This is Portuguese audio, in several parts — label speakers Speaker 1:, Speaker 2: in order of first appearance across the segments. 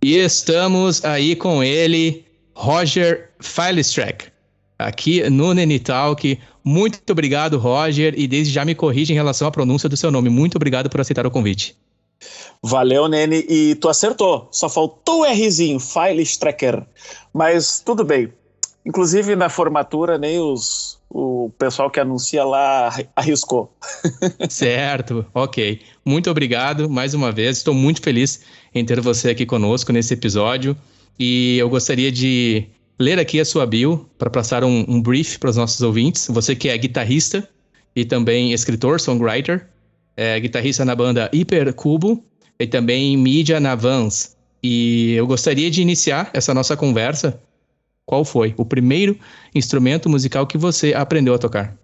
Speaker 1: E estamos aí com ele, Roger Feilstruck, aqui no Nene Talk. Muito obrigado, Roger, e desde já me corrija em relação à pronúncia do seu nome. Muito obrigado por aceitar o convite.
Speaker 2: Valeu, Nene, e tu acertou. Só faltou o Rzinho, Feilstrucker, mas tudo bem. Inclusive na formatura nem o pessoal que anuncia lá arriscou.
Speaker 1: Certo, ok. Muito obrigado mais uma vez. Estou muito feliz em ter você aqui conosco nesse episódio. E eu gostaria de ler aqui a sua bio para passar um brief para os nossos ouvintes. Você que é guitarrista e também escritor, songwriter, guitarrista na banda Hipercubo e também mídia na Vans. E eu gostaria de iniciar essa nossa conversa. Qual foi o primeiro instrumento musical que você aprendeu a tocar?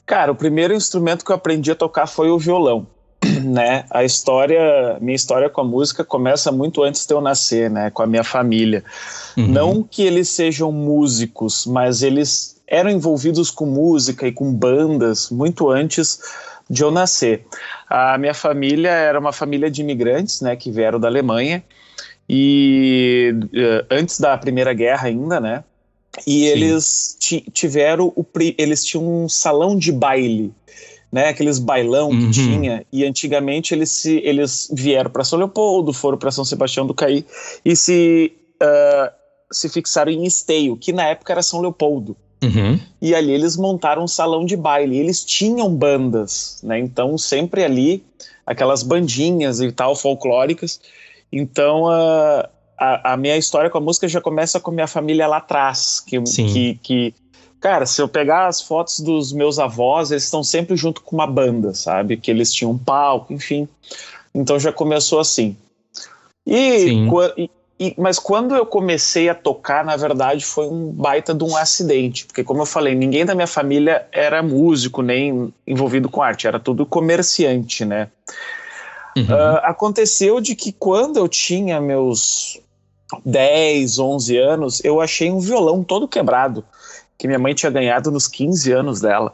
Speaker 2: Cara, o primeiro instrumento que eu aprendi a tocar foi o violão, né? Minha história com a música começa muito antes de eu nascer, né? Com a minha família. Uhum. Não que eles sejam músicos, mas eles eram envolvidos com música e com bandas muito antes de eu nascer. A minha família era uma família de imigrantes, né? Que vieram da Alemanha. E antes da Primeira Guerra ainda, né? E eles eles tinham um salão de baile, né? Aqueles bailão que tinha. E antigamente eles vieram para São Leopoldo, foram para São Sebastião do Caí e se fixaram em Esteio, que na época era São Leopoldo. Uhum. E ali eles montaram um salão de baile. E eles tinham bandas, né? Então sempre ali aquelas bandinhas e tal folclóricas. Então, a minha história com a música já começa com minha família lá atrás. Cara, se eu pegar as fotos dos meus avós, eles estão sempre junto com uma banda, sabe? Que eles tinham um palco, enfim. Então já começou assim. Mas quando eu comecei a tocar, na verdade, foi um baita de um acidente. Porque, como eu falei, ninguém da minha família era músico, nem envolvido com arte. Era tudo comerciante, né? Uhum. Aconteceu de que quando eu tinha meus 10, 11 anos, eu achei um violão todo quebrado, que minha mãe tinha ganhado nos 15 anos dela,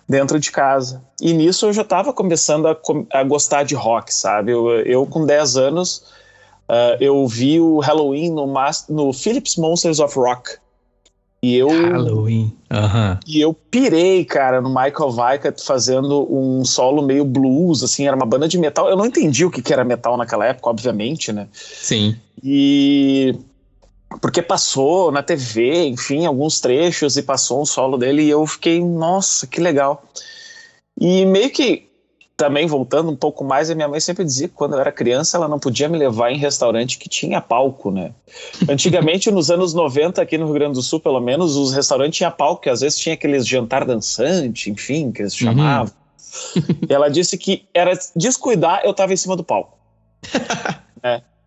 Speaker 2: dentro de casa. E nisso eu já estava começando a gostar de rock, sabe? Eu com 10 anos, eu vi o Halloween no Philips Monsters of Rock.
Speaker 1: Halloween. Uhum.
Speaker 2: E eu pirei, cara, no Michael Weikert fazendo um solo meio blues, assim, era uma banda de metal. Eu não entendi o que era metal naquela época, obviamente, né?
Speaker 1: Sim.
Speaker 2: E porque passou na TV, enfim, alguns trechos, e passou um solo dele, e eu fiquei, nossa, que legal. E meio que, também voltando um pouco mais, a minha mãe sempre dizia que quando eu era criança ela não podia me levar em restaurante que tinha palco, né? Antigamente, nos anos 90, aqui no Rio Grande do Sul, pelo menos, os restaurantes tinham palco, que às vezes tinha aqueles jantar dançante, enfim, que eles chamavam. E ela disse que era descuidar, eu tava em cima do palco.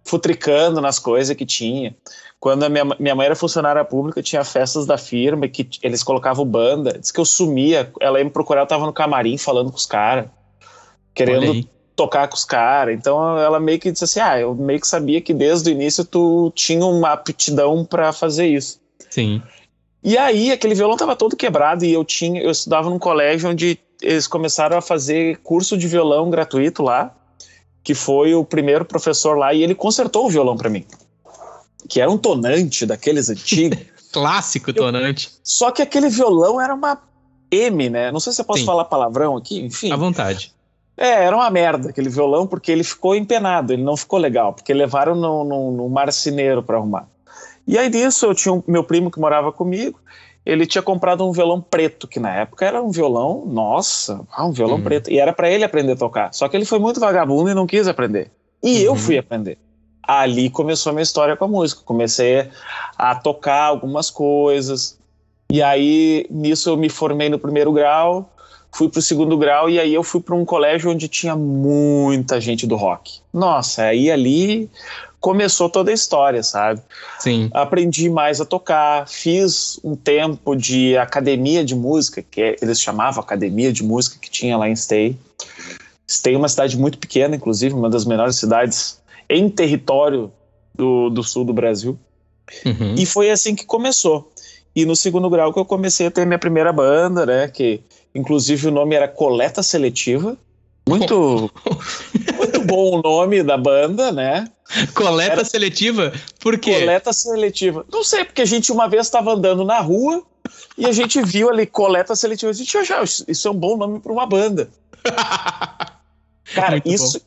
Speaker 2: Futricando nas coisas que tinha. Quando a minha mãe era funcionária pública, tinha festas da firma que eles colocavam banda. Diz que eu sumia, ela ia me procurar, eu tava no camarim falando com os caras, querendo tocar com os caras. Então ela meio que disse assim, eu meio que sabia que desde o início tu tinha uma aptidão pra fazer isso.
Speaker 1: Sim.
Speaker 2: E aí aquele violão tava todo quebrado e eu estudava num colégio onde eles começaram a fazer curso de violão gratuito lá, que foi o primeiro professor lá, e ele consertou o violão pra mim, que era um tonante daqueles antigos.
Speaker 1: Clássico tonante.
Speaker 2: Só que aquele violão era uma M, né? Não sei se eu posso falar palavrão aqui, enfim.
Speaker 1: À vontade.
Speaker 2: Era uma merda aquele violão, porque ele ficou empenado, ele não ficou legal, porque levaram no marceneiro pra arrumar. E aí disso eu tinha meu primo que morava comigo, ele tinha comprado um violão preto, que na época era um violão, um violão preto, e era pra ele aprender a tocar. Só que ele foi muito vagabundo e não quis aprender. E eu fui aprender. Ali começou a minha história com a música, comecei a tocar algumas coisas, e aí nisso eu me formei no primeiro grau, fui pro segundo grau, e aí eu fui para um colégio onde tinha muita gente do rock. Nossa, aí ali começou toda a história, sabe?
Speaker 1: Sim.
Speaker 2: Aprendi mais a tocar, fiz um tempo de academia de música, eles chamavam academia de música, que tinha lá em Esteio. Esteio é uma cidade muito pequena, inclusive, uma das menores cidades em território do sul do Brasil. Uhum. E foi assim que começou. E no segundo grau que eu comecei a ter minha primeira banda, né, que inclusive o nome era Coleta Seletiva, Muito, muito bom o nome da banda, né?
Speaker 1: Coleta seletiva? Por quê?
Speaker 2: Coleta seletiva. Não sei, porque a gente uma vez estava andando na rua e a gente viu ali coleta seletiva. A gente achou, isso é um bom nome para uma banda. Cara, isso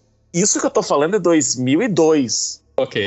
Speaker 2: que eu tô falando é 2002.
Speaker 1: Ok.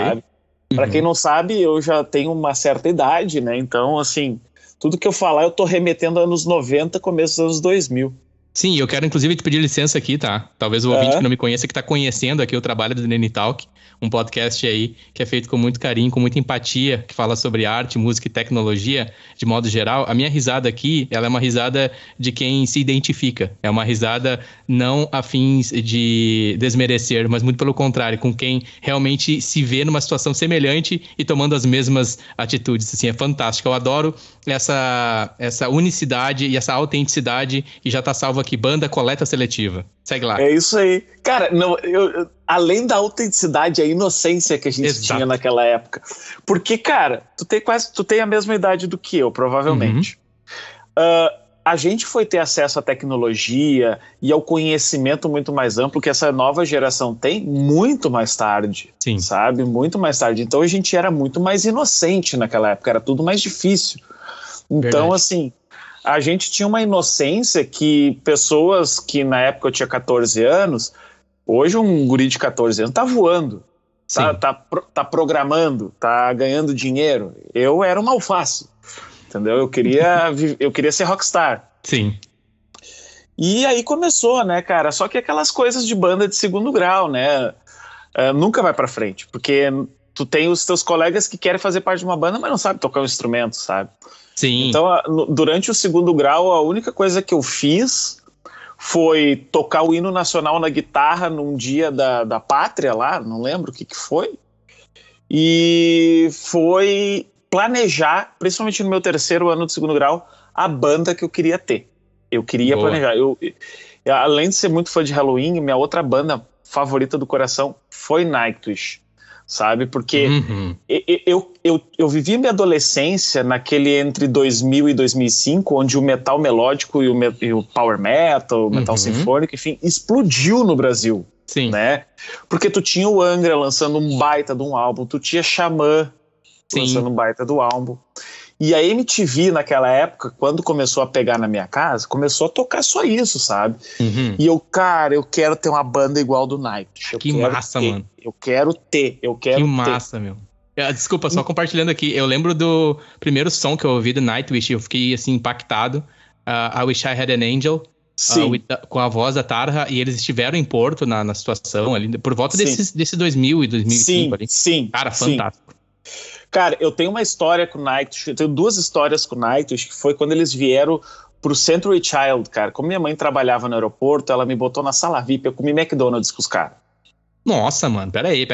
Speaker 2: Para quem não sabe, eu já tenho uma certa idade, né? Então, assim, tudo que eu falar eu tô remetendo a anos 90, começo dos anos 2000.
Speaker 1: Sim, eu quero inclusive te pedir licença aqui, tá? Talvez o ouvinte que não me conheça, que tá conhecendo aqui o trabalho do Nene Talk, um podcast aí que é feito com muito carinho, com muita empatia, que fala sobre arte, música e tecnologia de modo geral. A minha risada aqui, ela é uma risada de quem se identifica. É uma risada não a fins de desmerecer, mas muito pelo contrário, com quem realmente se vê numa situação semelhante e tomando as mesmas atitudes. Assim, é fantástico. Eu adoro essa unicidade e essa autenticidade, e já tá salvo aqui, banda Coleta Seletiva. Segue lá.
Speaker 2: É isso aí. Cara, além da autenticidade, a inocência que a gente tinha naquela época. Porque, cara, tu tem a mesma idade do que eu, provavelmente. A gente foi ter acesso à tecnologia e ao conhecimento muito mais amplo que essa nova geração tem muito mais tarde.
Speaker 1: Sim.
Speaker 2: Sabe? Muito mais tarde. Então a gente era muito mais inocente naquela época, era tudo mais difícil. Então,
Speaker 1: Verdade.
Speaker 2: assim, a gente tinha uma inocência que pessoas que na época eu tinha 14 anos, hoje um guri de 14 anos tá voando, tá programando, tá ganhando dinheiro. Eu era uma alface, entendeu? Eu queria ser rockstar.
Speaker 1: Sim.
Speaker 2: E aí começou, né, cara? Só que aquelas coisas de banda de segundo grau, né? Nunca vai pra frente, porque tu tem os teus colegas que querem fazer parte de uma banda, mas não sabem tocar um instrumento, sabe?
Speaker 1: Sim.
Speaker 2: Então, durante o segundo grau, a única coisa que eu fiz foi tocar o hino nacional na guitarra num dia da pátria lá, não lembro o que foi, e foi planejar, principalmente no meu terceiro ano de segundo grau, a banda que eu queria ter. Eu queria planejar. Além de ser muito fã de Halloween, minha outra banda favorita do coração foi Nightwish. Sabe? Porque eu vivi minha adolescência naquele entre 2000 e 2005, onde o metal melódico e o power metal, o metal sinfônico, enfim, explodiu no Brasil.
Speaker 1: Sim.
Speaker 2: Né? Porque tu tinha o Angra lançando um baita de um álbum, tu tinha Xamã lançando um baita do álbum. E a MTV, naquela época, quando começou a pegar na minha casa, começou a tocar só isso, sabe? E eu quero ter uma banda igual do Nightwish.
Speaker 1: Que massa, mano.
Speaker 2: Eu quero ter.
Speaker 1: Que massa, meu. Desculpa, só compartilhando aqui. Eu lembro do primeiro som que eu ouvi do Nightwish, eu fiquei, assim, impactado. I Wish I Had an Angel. Com a voz da Tarja, e eles estiveram em Porto na situação ali, por volta desse 2000 e 2005 ali.
Speaker 2: Sim.
Speaker 1: Cara, fantástico.
Speaker 2: Cara, eu tenho uma história com o Nightwish, eu tenho duas histórias com o Nightwish, que foi quando eles vieram pro Century Child, cara. Como minha mãe trabalhava no aeroporto, ela me botou na sala VIP, eu comi McDonald's com os caras.
Speaker 1: Nossa, mano, peraí.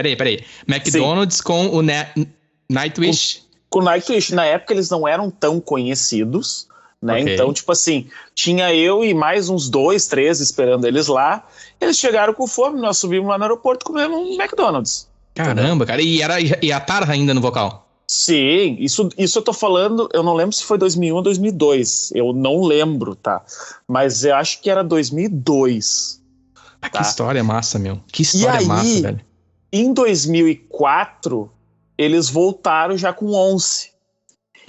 Speaker 1: McDonald's com o Nightwish?
Speaker 2: Com o Nightwish, na época eles não eram tão conhecidos, né? Okay. Então, tipo assim, tinha eu e mais uns 2, 3 esperando eles lá. Eles chegaram com fome, nós subimos lá no aeroporto e comemos um McDonald's.
Speaker 1: Caramba, cara, e a Tarja ainda no vocal?
Speaker 2: Sim, isso eu tô falando, eu não lembro se foi 2001 ou 2002, eu não lembro, tá? Mas eu acho que era 2002.
Speaker 1: Tá? Que história massa, meu. Que história massa, velho.
Speaker 2: Em 2004, eles voltaram já com 11.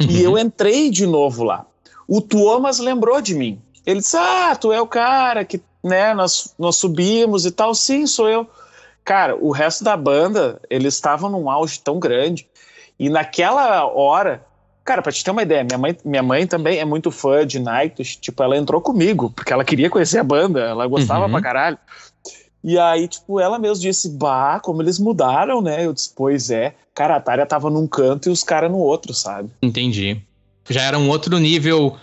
Speaker 2: E eu entrei de novo lá. O Tuomas lembrou de mim. Ele disse, tu é o cara que, né, nós subimos e tal. Sim, sou eu. Cara, o resto da banda, eles estavam num auge tão grande. E naquela hora, cara, pra te ter uma ideia, minha mãe também é muito fã de Nightwish. Tipo, ela entrou comigo, porque ela queria conhecer a banda, ela gostava pra caralho. E aí, tipo, ela mesmo disse, como eles mudaram, né? Eu disse, pois é. Cara, a Tária tava num canto e os caras no outro, sabe?
Speaker 1: Entendi. Já era um outro nível...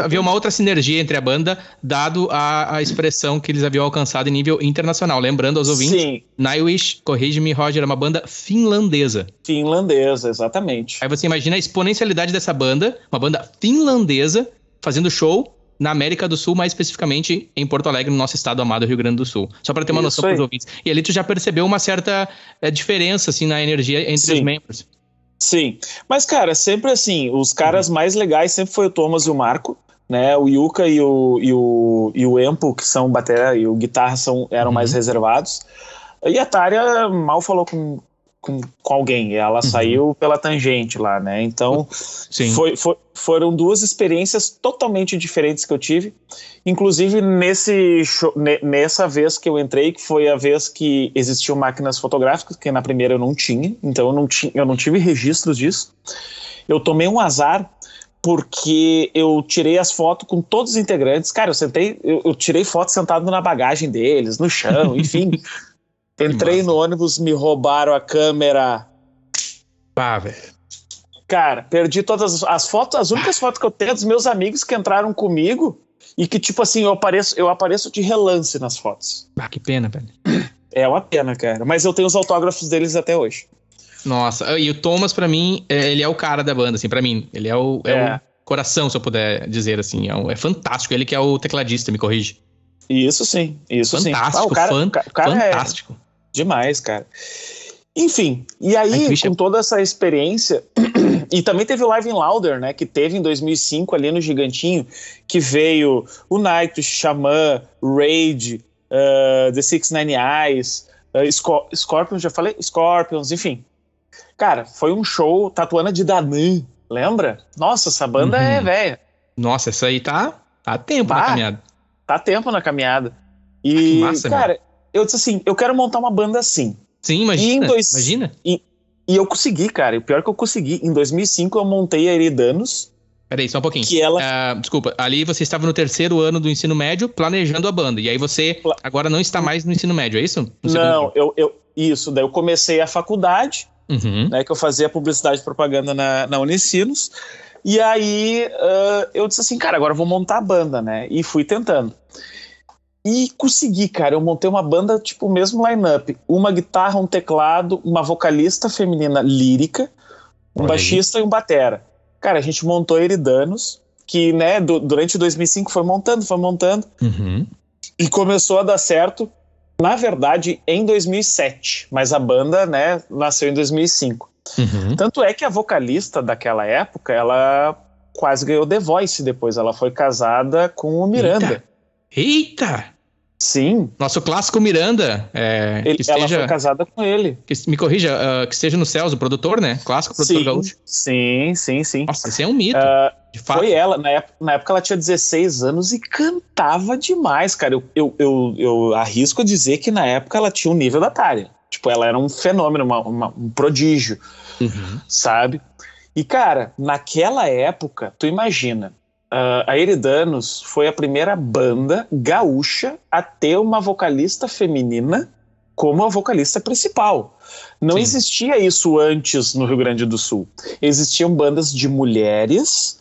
Speaker 1: havia uma outra sinergia entre a banda, dado a expressão que eles haviam alcançado em nível internacional. Lembrando aos ouvintes, Nightwish, corrige-me, Roger, é uma banda finlandesa.
Speaker 2: Finlandesa, exatamente.
Speaker 1: Aí você imagina a exponencialidade dessa banda, uma banda finlandesa, fazendo show na América do Sul, mais especificamente em Porto Alegre, no nosso estado amado Rio Grande do Sul. Só para ter uma noção para os ouvintes. E ali tu já percebeu uma certa diferença assim, na energia entre os membros. Sim,
Speaker 2: mas cara, sempre assim, os caras mais legais sempre foi o Thomas e o Marco, né? O Yuka e o Empo, que são bateria e o guitarra, eram mais reservados. E a Tária mal falou com alguém, ela saiu pela tangente lá, né? Então, foram duas experiências totalmente diferentes que eu tive. Inclusive, nessa vez que eu entrei, que foi a vez que existiam máquinas fotográficas, que na primeira eu não tinha, então eu não tive registros disso. Eu tomei um azar, porque eu tirei as fotos com todos os integrantes. Cara, eu tirei foto sentado na bagagem deles, no chão, enfim... Entrei no ônibus, me roubaram a câmera.
Speaker 1: Pá, velho.
Speaker 2: Cara, perdi todas as fotos. As únicas fotos que eu tenho dos meus amigos que entraram comigo e que, tipo assim, eu apareço de relance nas fotos.
Speaker 1: Ah, que pena, velho.
Speaker 2: É uma pena, cara. Mas eu tenho os autógrafos deles até hoje.
Speaker 1: Nossa, e o Thomas, pra mim, ele é o cara da banda, assim, pra mim. Ele é o coração, se eu puder dizer, assim. É fantástico. Ele que é o tecladista, me corrige.
Speaker 2: Isso sim, isso
Speaker 1: fantástico,
Speaker 2: sim. O cara
Speaker 1: fantástico.
Speaker 2: Demais, cara. Enfim, e aí, com toda essa experiência, e também teve o Live in Louder, né, que teve em 2005 ali no Gigantinho, que veio o Nightwish, Xamã, Rage, The 69 Eyes, Scorpions, já falei? Scorpions, enfim. Cara, foi um show, Tatuana de Danã, lembra? Nossa, essa banda é velha.
Speaker 1: Nossa, essa aí tá tempo na caminhada.
Speaker 2: Tá tempo na caminhada. E,
Speaker 1: que massa,
Speaker 2: cara, eu disse assim, eu quero montar uma banda assim.
Speaker 1: Sim, imagina. Imagina.
Speaker 2: E eu consegui, cara. O pior é que eu consegui. Em 2005 eu montei a Eridanos.
Speaker 1: Peraí, só um pouquinho.
Speaker 2: Que ela...
Speaker 1: desculpa, ali você estava no 3º ano do ensino médio planejando a banda. E aí você agora não está mais no ensino médio, é isso?
Speaker 2: Não, isso. Daí eu comecei a faculdade, né, que eu fazia publicidade e propaganda na Unicinos. E aí eu disse assim, cara, agora eu vou montar a banda, né? E fui tentando. E consegui, cara, eu montei uma banda, tipo, o mesmo line-up. Uma guitarra, um teclado, uma vocalista feminina lírica, um baixista e um batera. Cara, a gente montou Eridanos, que, né, durante 2005 foi montando, e começou a dar certo, na verdade, em 2007. Mas a banda, né, nasceu em 2005. Tanto é que a vocalista daquela época, ela quase ganhou The Voice depois. Ela foi casada com o Miranda.
Speaker 1: Eita!
Speaker 2: Sim.
Speaker 1: Nosso clássico Miranda.
Speaker 2: Ela foi casada com ele.
Speaker 1: Me corrija, que esteja nos céus, o produtor, né? Clássico produtor gaúcho.
Speaker 2: Sim.
Speaker 1: Nossa, esse é um mito, de fato.
Speaker 2: Foi ela, na época ela tinha 16 anos e cantava demais, cara. Eu arrisco dizer que na época ela tinha o nível da Tária. Tipo, ela era um fenômeno, um prodígio, sabe? E, cara, naquela época, tu imagina, a Eridanos foi a primeira banda gaúcha a ter uma vocalista feminina como a vocalista principal. Não existia isso antes no Rio Grande do Sul. Existiam bandas de mulheres,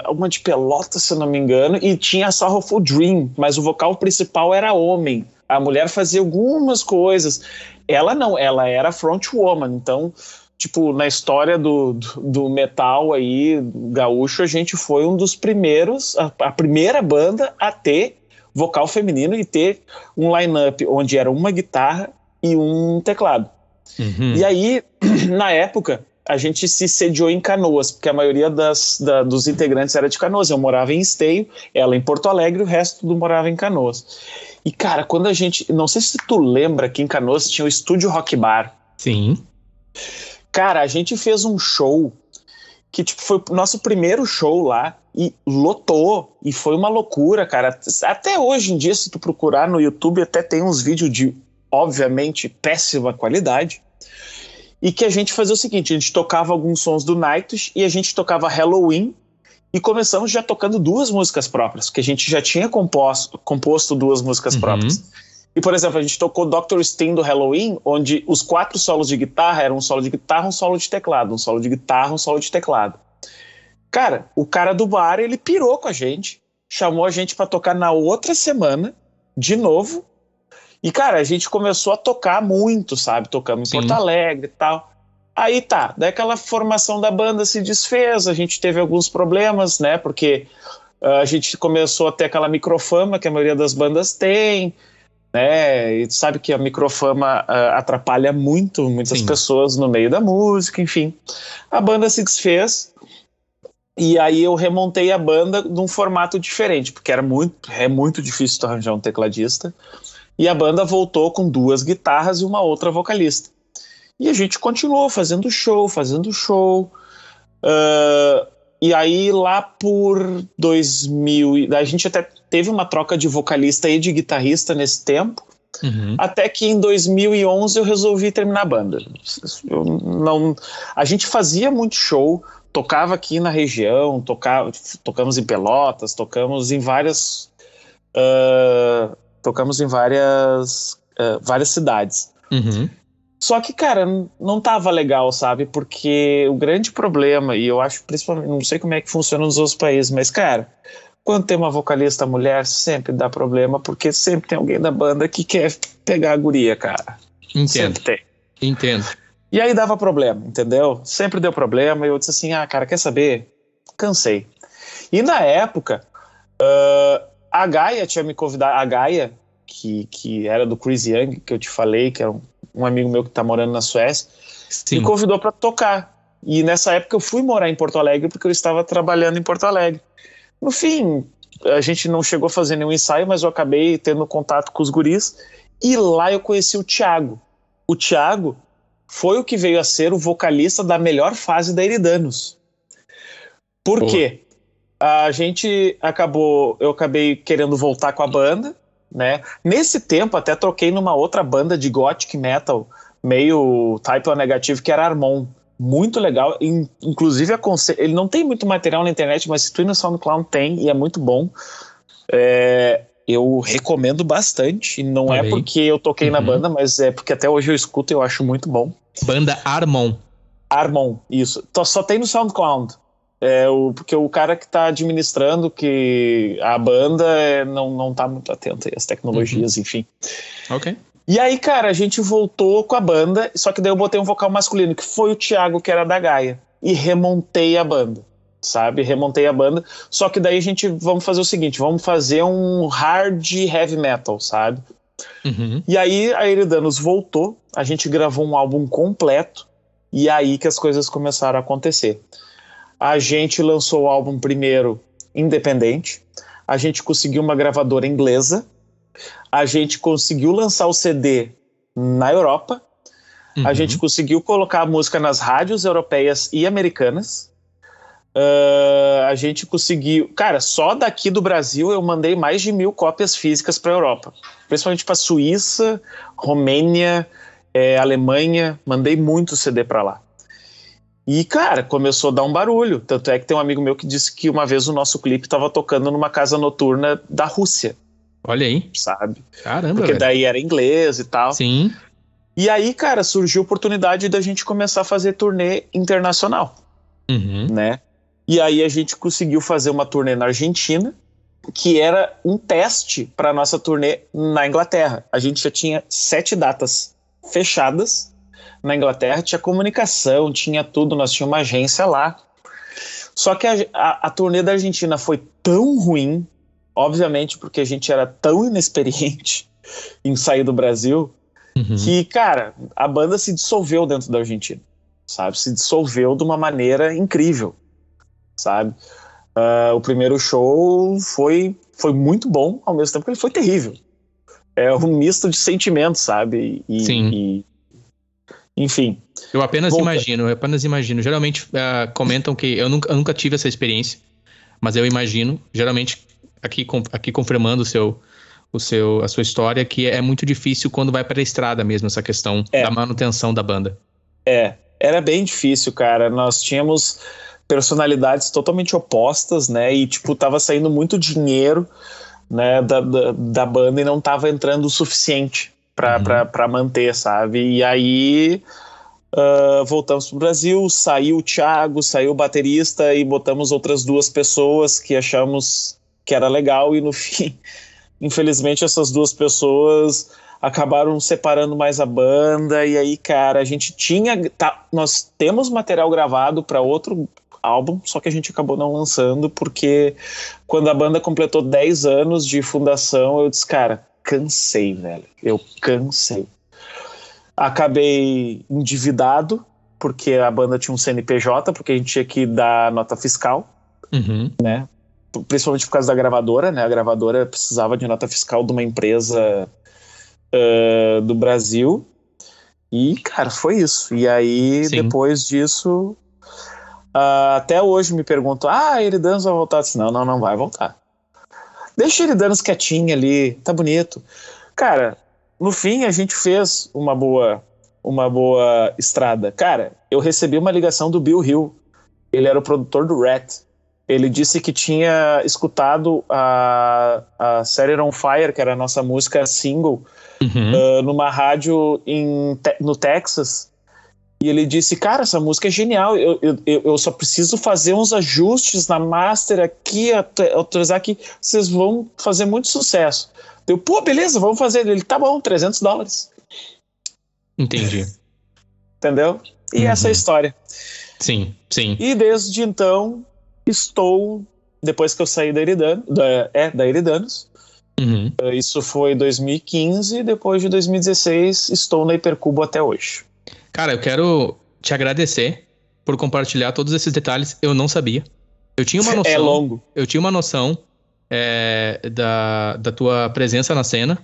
Speaker 2: uma de Pelotas, se eu não me engano, e tinha a Sorrowful Dream, mas o vocal principal era homem. A mulher fazia algumas coisas. Ela não, ela era frontwoman, então... Tipo, na história do metal aí, gaúcho, a gente foi um dos primeiros, a primeira banda a ter vocal feminino e ter um line-up onde era uma guitarra e um teclado. E aí, na época, a gente se sediou em Canoas, porque a maioria dos integrantes era de Canoas. Eu morava em Esteio, ela em Porto Alegre, o resto morava em Canoas. E, cara, quando a gente... Não sei se tu lembra que em Canoas tinha o Estúdio Rock Bar.
Speaker 1: Sim.
Speaker 2: Cara, a gente fez um show que tipo, foi o nosso primeiro show lá e lotou, e foi uma loucura, cara. Até hoje em dia, se tu procurar no YouTube, até tem uns vídeos de, obviamente, péssima qualidade, e que a gente fazia o seguinte, a gente tocava alguns sons do Nightwish e a gente tocava Halloween, e começamos já tocando 2 músicas próprias, porque a gente já tinha composto 2 músicas próprias. E, por exemplo, a gente tocou Dr. Steen do Halloween, onde os 4 solos de guitarra eram um solo de guitarra, um solo de teclado, um solo de guitarra, um solo de teclado. Cara, o cara do bar, ele pirou com a gente, chamou a gente pra tocar na outra semana, de novo, e, cara, a gente começou a tocar muito, sabe? Tocamos em Porto Alegre e tal. Aí tá, daí aquela formação da banda se desfez, a gente teve alguns problemas, né? Porque a gente começou a ter aquela microfama que a maioria das bandas tem, né? E sabe que a microfama atrapalha muitas pessoas no meio da música, enfim. A banda se desfez E aí eu remontei a banda num formato diferente, porque é muito difícil tu arranjar um tecladista. E a banda voltou com 2 guitarras e uma outra vocalista. E a gente continuou fazendo show. E aí lá por 2000, a gente até teve uma troca de vocalista e de guitarrista nesse tempo. Até que em 2011 eu resolvi terminar a banda. A gente fazia muito show, tocava aqui na região, tocamos em Pelotas, tocamos em várias cidades. Só que, cara, não tava legal, sabe? Porque o grande problema, e eu acho principalmente, não sei como é que funciona nos outros países, mas, cara, quando tem uma vocalista mulher, sempre dá problema, porque sempre tem alguém da banda que quer pegar a guria, cara.
Speaker 1: Entendo.
Speaker 2: Sempre tem.
Speaker 1: Entendo.
Speaker 2: E aí dava problema, entendeu? Sempre deu problema, e eu disse assim, cara, quer saber? Cansei. E na época, a Gaia tinha me convidado, a Gaia, que era do Chris Young, que eu te falei, que é um amigo meu que tá morando na Suécia,
Speaker 1: Sim.
Speaker 2: me convidou para tocar. E nessa época eu fui morar em Porto Alegre, porque eu estava trabalhando em Porto Alegre. No fim, a gente não chegou a fazer nenhum ensaio, mas eu acabei tendo contato com os guris, e lá eu conheci o Thiago. O Thiago foi o que veio a ser o vocalista da melhor fase da Eridanos. Por quê? Eu acabei querendo voltar com a banda, né? Nesse tempo até troquei numa outra banda de gothic metal, meio Type O Negative, que era Armon. Muito legal, inclusive ele não tem muito material na internet, mas se tu ir no SoundCloud tem, e é muito bom. Eu recomendo bastante, e não é porque eu toquei na banda, mas é porque até hoje eu escuto e eu acho muito bom.
Speaker 1: Banda Armon.
Speaker 2: Armon, isso. Só tem no SoundCloud. Porque o cara que tá administrando que a banda não tá muito atento às tecnologias, enfim.
Speaker 1: Ok.
Speaker 2: E aí, cara, a gente voltou com a banda, só que daí eu botei um vocal masculino, que foi o Thiago, que era da Gaia, e remontei a banda, sabe? Remontei a banda, só que daí vamos fazer o seguinte, vamos fazer um hard heavy metal, sabe? E aí a Eridanos voltou, a gente gravou um álbum completo, e aí que as coisas começaram a acontecer. A gente lançou o álbum primeiro independente, a gente conseguiu uma gravadora inglesa, a gente conseguiu lançar o CD na Europa, a gente conseguiu colocar a música nas rádios europeias e americanas, a gente conseguiu... Cara, só daqui do Brasil eu mandei mais de 1.000 cópias físicas para a Europa, principalmente para Suíça, Romênia, Alemanha, mandei muito CD para lá. E, cara, começou a dar um barulho, tanto é que tem um amigo meu que disse que uma vez o nosso clipe estava tocando numa casa noturna da Rússia.
Speaker 1: Olha aí.
Speaker 2: Sabe?
Speaker 1: Caramba,
Speaker 2: porque daí era inglês e tal.
Speaker 1: Sim.
Speaker 2: E aí, cara, surgiu a oportunidade da gente começar a fazer turnê internacional, né? E aí a gente conseguiu fazer uma turnê na Argentina, que era um teste para nossa turnê na Inglaterra. A gente já tinha 7 datas fechadas na Inglaterra, tinha comunicação, tinha tudo, nós tínhamos uma agência lá. Só que a turnê da Argentina foi tão ruim, obviamente porque a gente era tão inexperiente em sair do Brasil, que, cara, a banda se dissolveu dentro da Argentina, sabe? Se dissolveu de uma maneira incrível, sabe? O primeiro show foi muito bom, ao mesmo tempo que ele foi terrível. É um misto de sentimentos, sabe?
Speaker 1: Sim.
Speaker 2: Enfim.
Speaker 1: Eu apenas imagino. Geralmente comentam que eu nunca tive essa experiência, mas eu imagino, geralmente aqui confirmando a sua história, que é muito difícil quando vai para a estrada mesmo, essa questão da manutenção da banda.
Speaker 2: Era bem difícil, cara. Nós tínhamos personalidades totalmente opostas, né? E, tipo, tava saindo muito dinheiro, né, da banda e não tava entrando o suficiente pra manter, sabe? E aí voltamos pro Brasil, saiu o Thiago, saiu o baterista e botamos outras 2 pessoas que achamos que era legal e no fim, infelizmente, essas 2 pessoas acabaram separando mais a banda e aí, cara, a gente nós temos material gravado para outro álbum, só que a gente acabou não lançando porque quando a banda completou 10 anos de fundação, eu disse, cara, cansei, velho. Eu cansei. Acabei endividado, porque a banda tinha um CNPJ, porque a gente tinha que dar nota fiscal, né? Principalmente por causa da gravadora, né? A gravadora precisava de nota fiscal de uma empresa do Brasil. E, cara, foi isso. E aí,
Speaker 1: Sim.
Speaker 2: depois disso, até hoje me perguntam, Eridanos vai voltar? Eu disse, não vai voltar. Deixa o Eridanos quietinho ali, tá bonito. Cara, no fim a gente fez uma boa estrada. Cara, eu recebi uma ligação do Bill Hill. Ele era o produtor do Rat. Ele disse que tinha escutado a Set It On Fire, que era a nossa música single, numa rádio no Texas. E ele disse, cara, essa música é genial, eu só preciso fazer uns ajustes na master aqui, autorizar aqui, vocês vão fazer muito sucesso. Eu, pô, beleza, vamos fazer. Ele, tá bom, $300.
Speaker 1: Entendi.
Speaker 2: Entendeu? E essa é a história.
Speaker 1: Sim.
Speaker 2: E desde então, depois que eu saí da Eridanos, isso foi 2015, depois de 2016, estou na Hipercubo até hoje.
Speaker 1: Cara, eu quero te agradecer por compartilhar todos esses detalhes. Eu não sabia. Eu tinha uma noção.
Speaker 2: É longo.
Speaker 1: Eu tinha uma noção da tua presença na cena,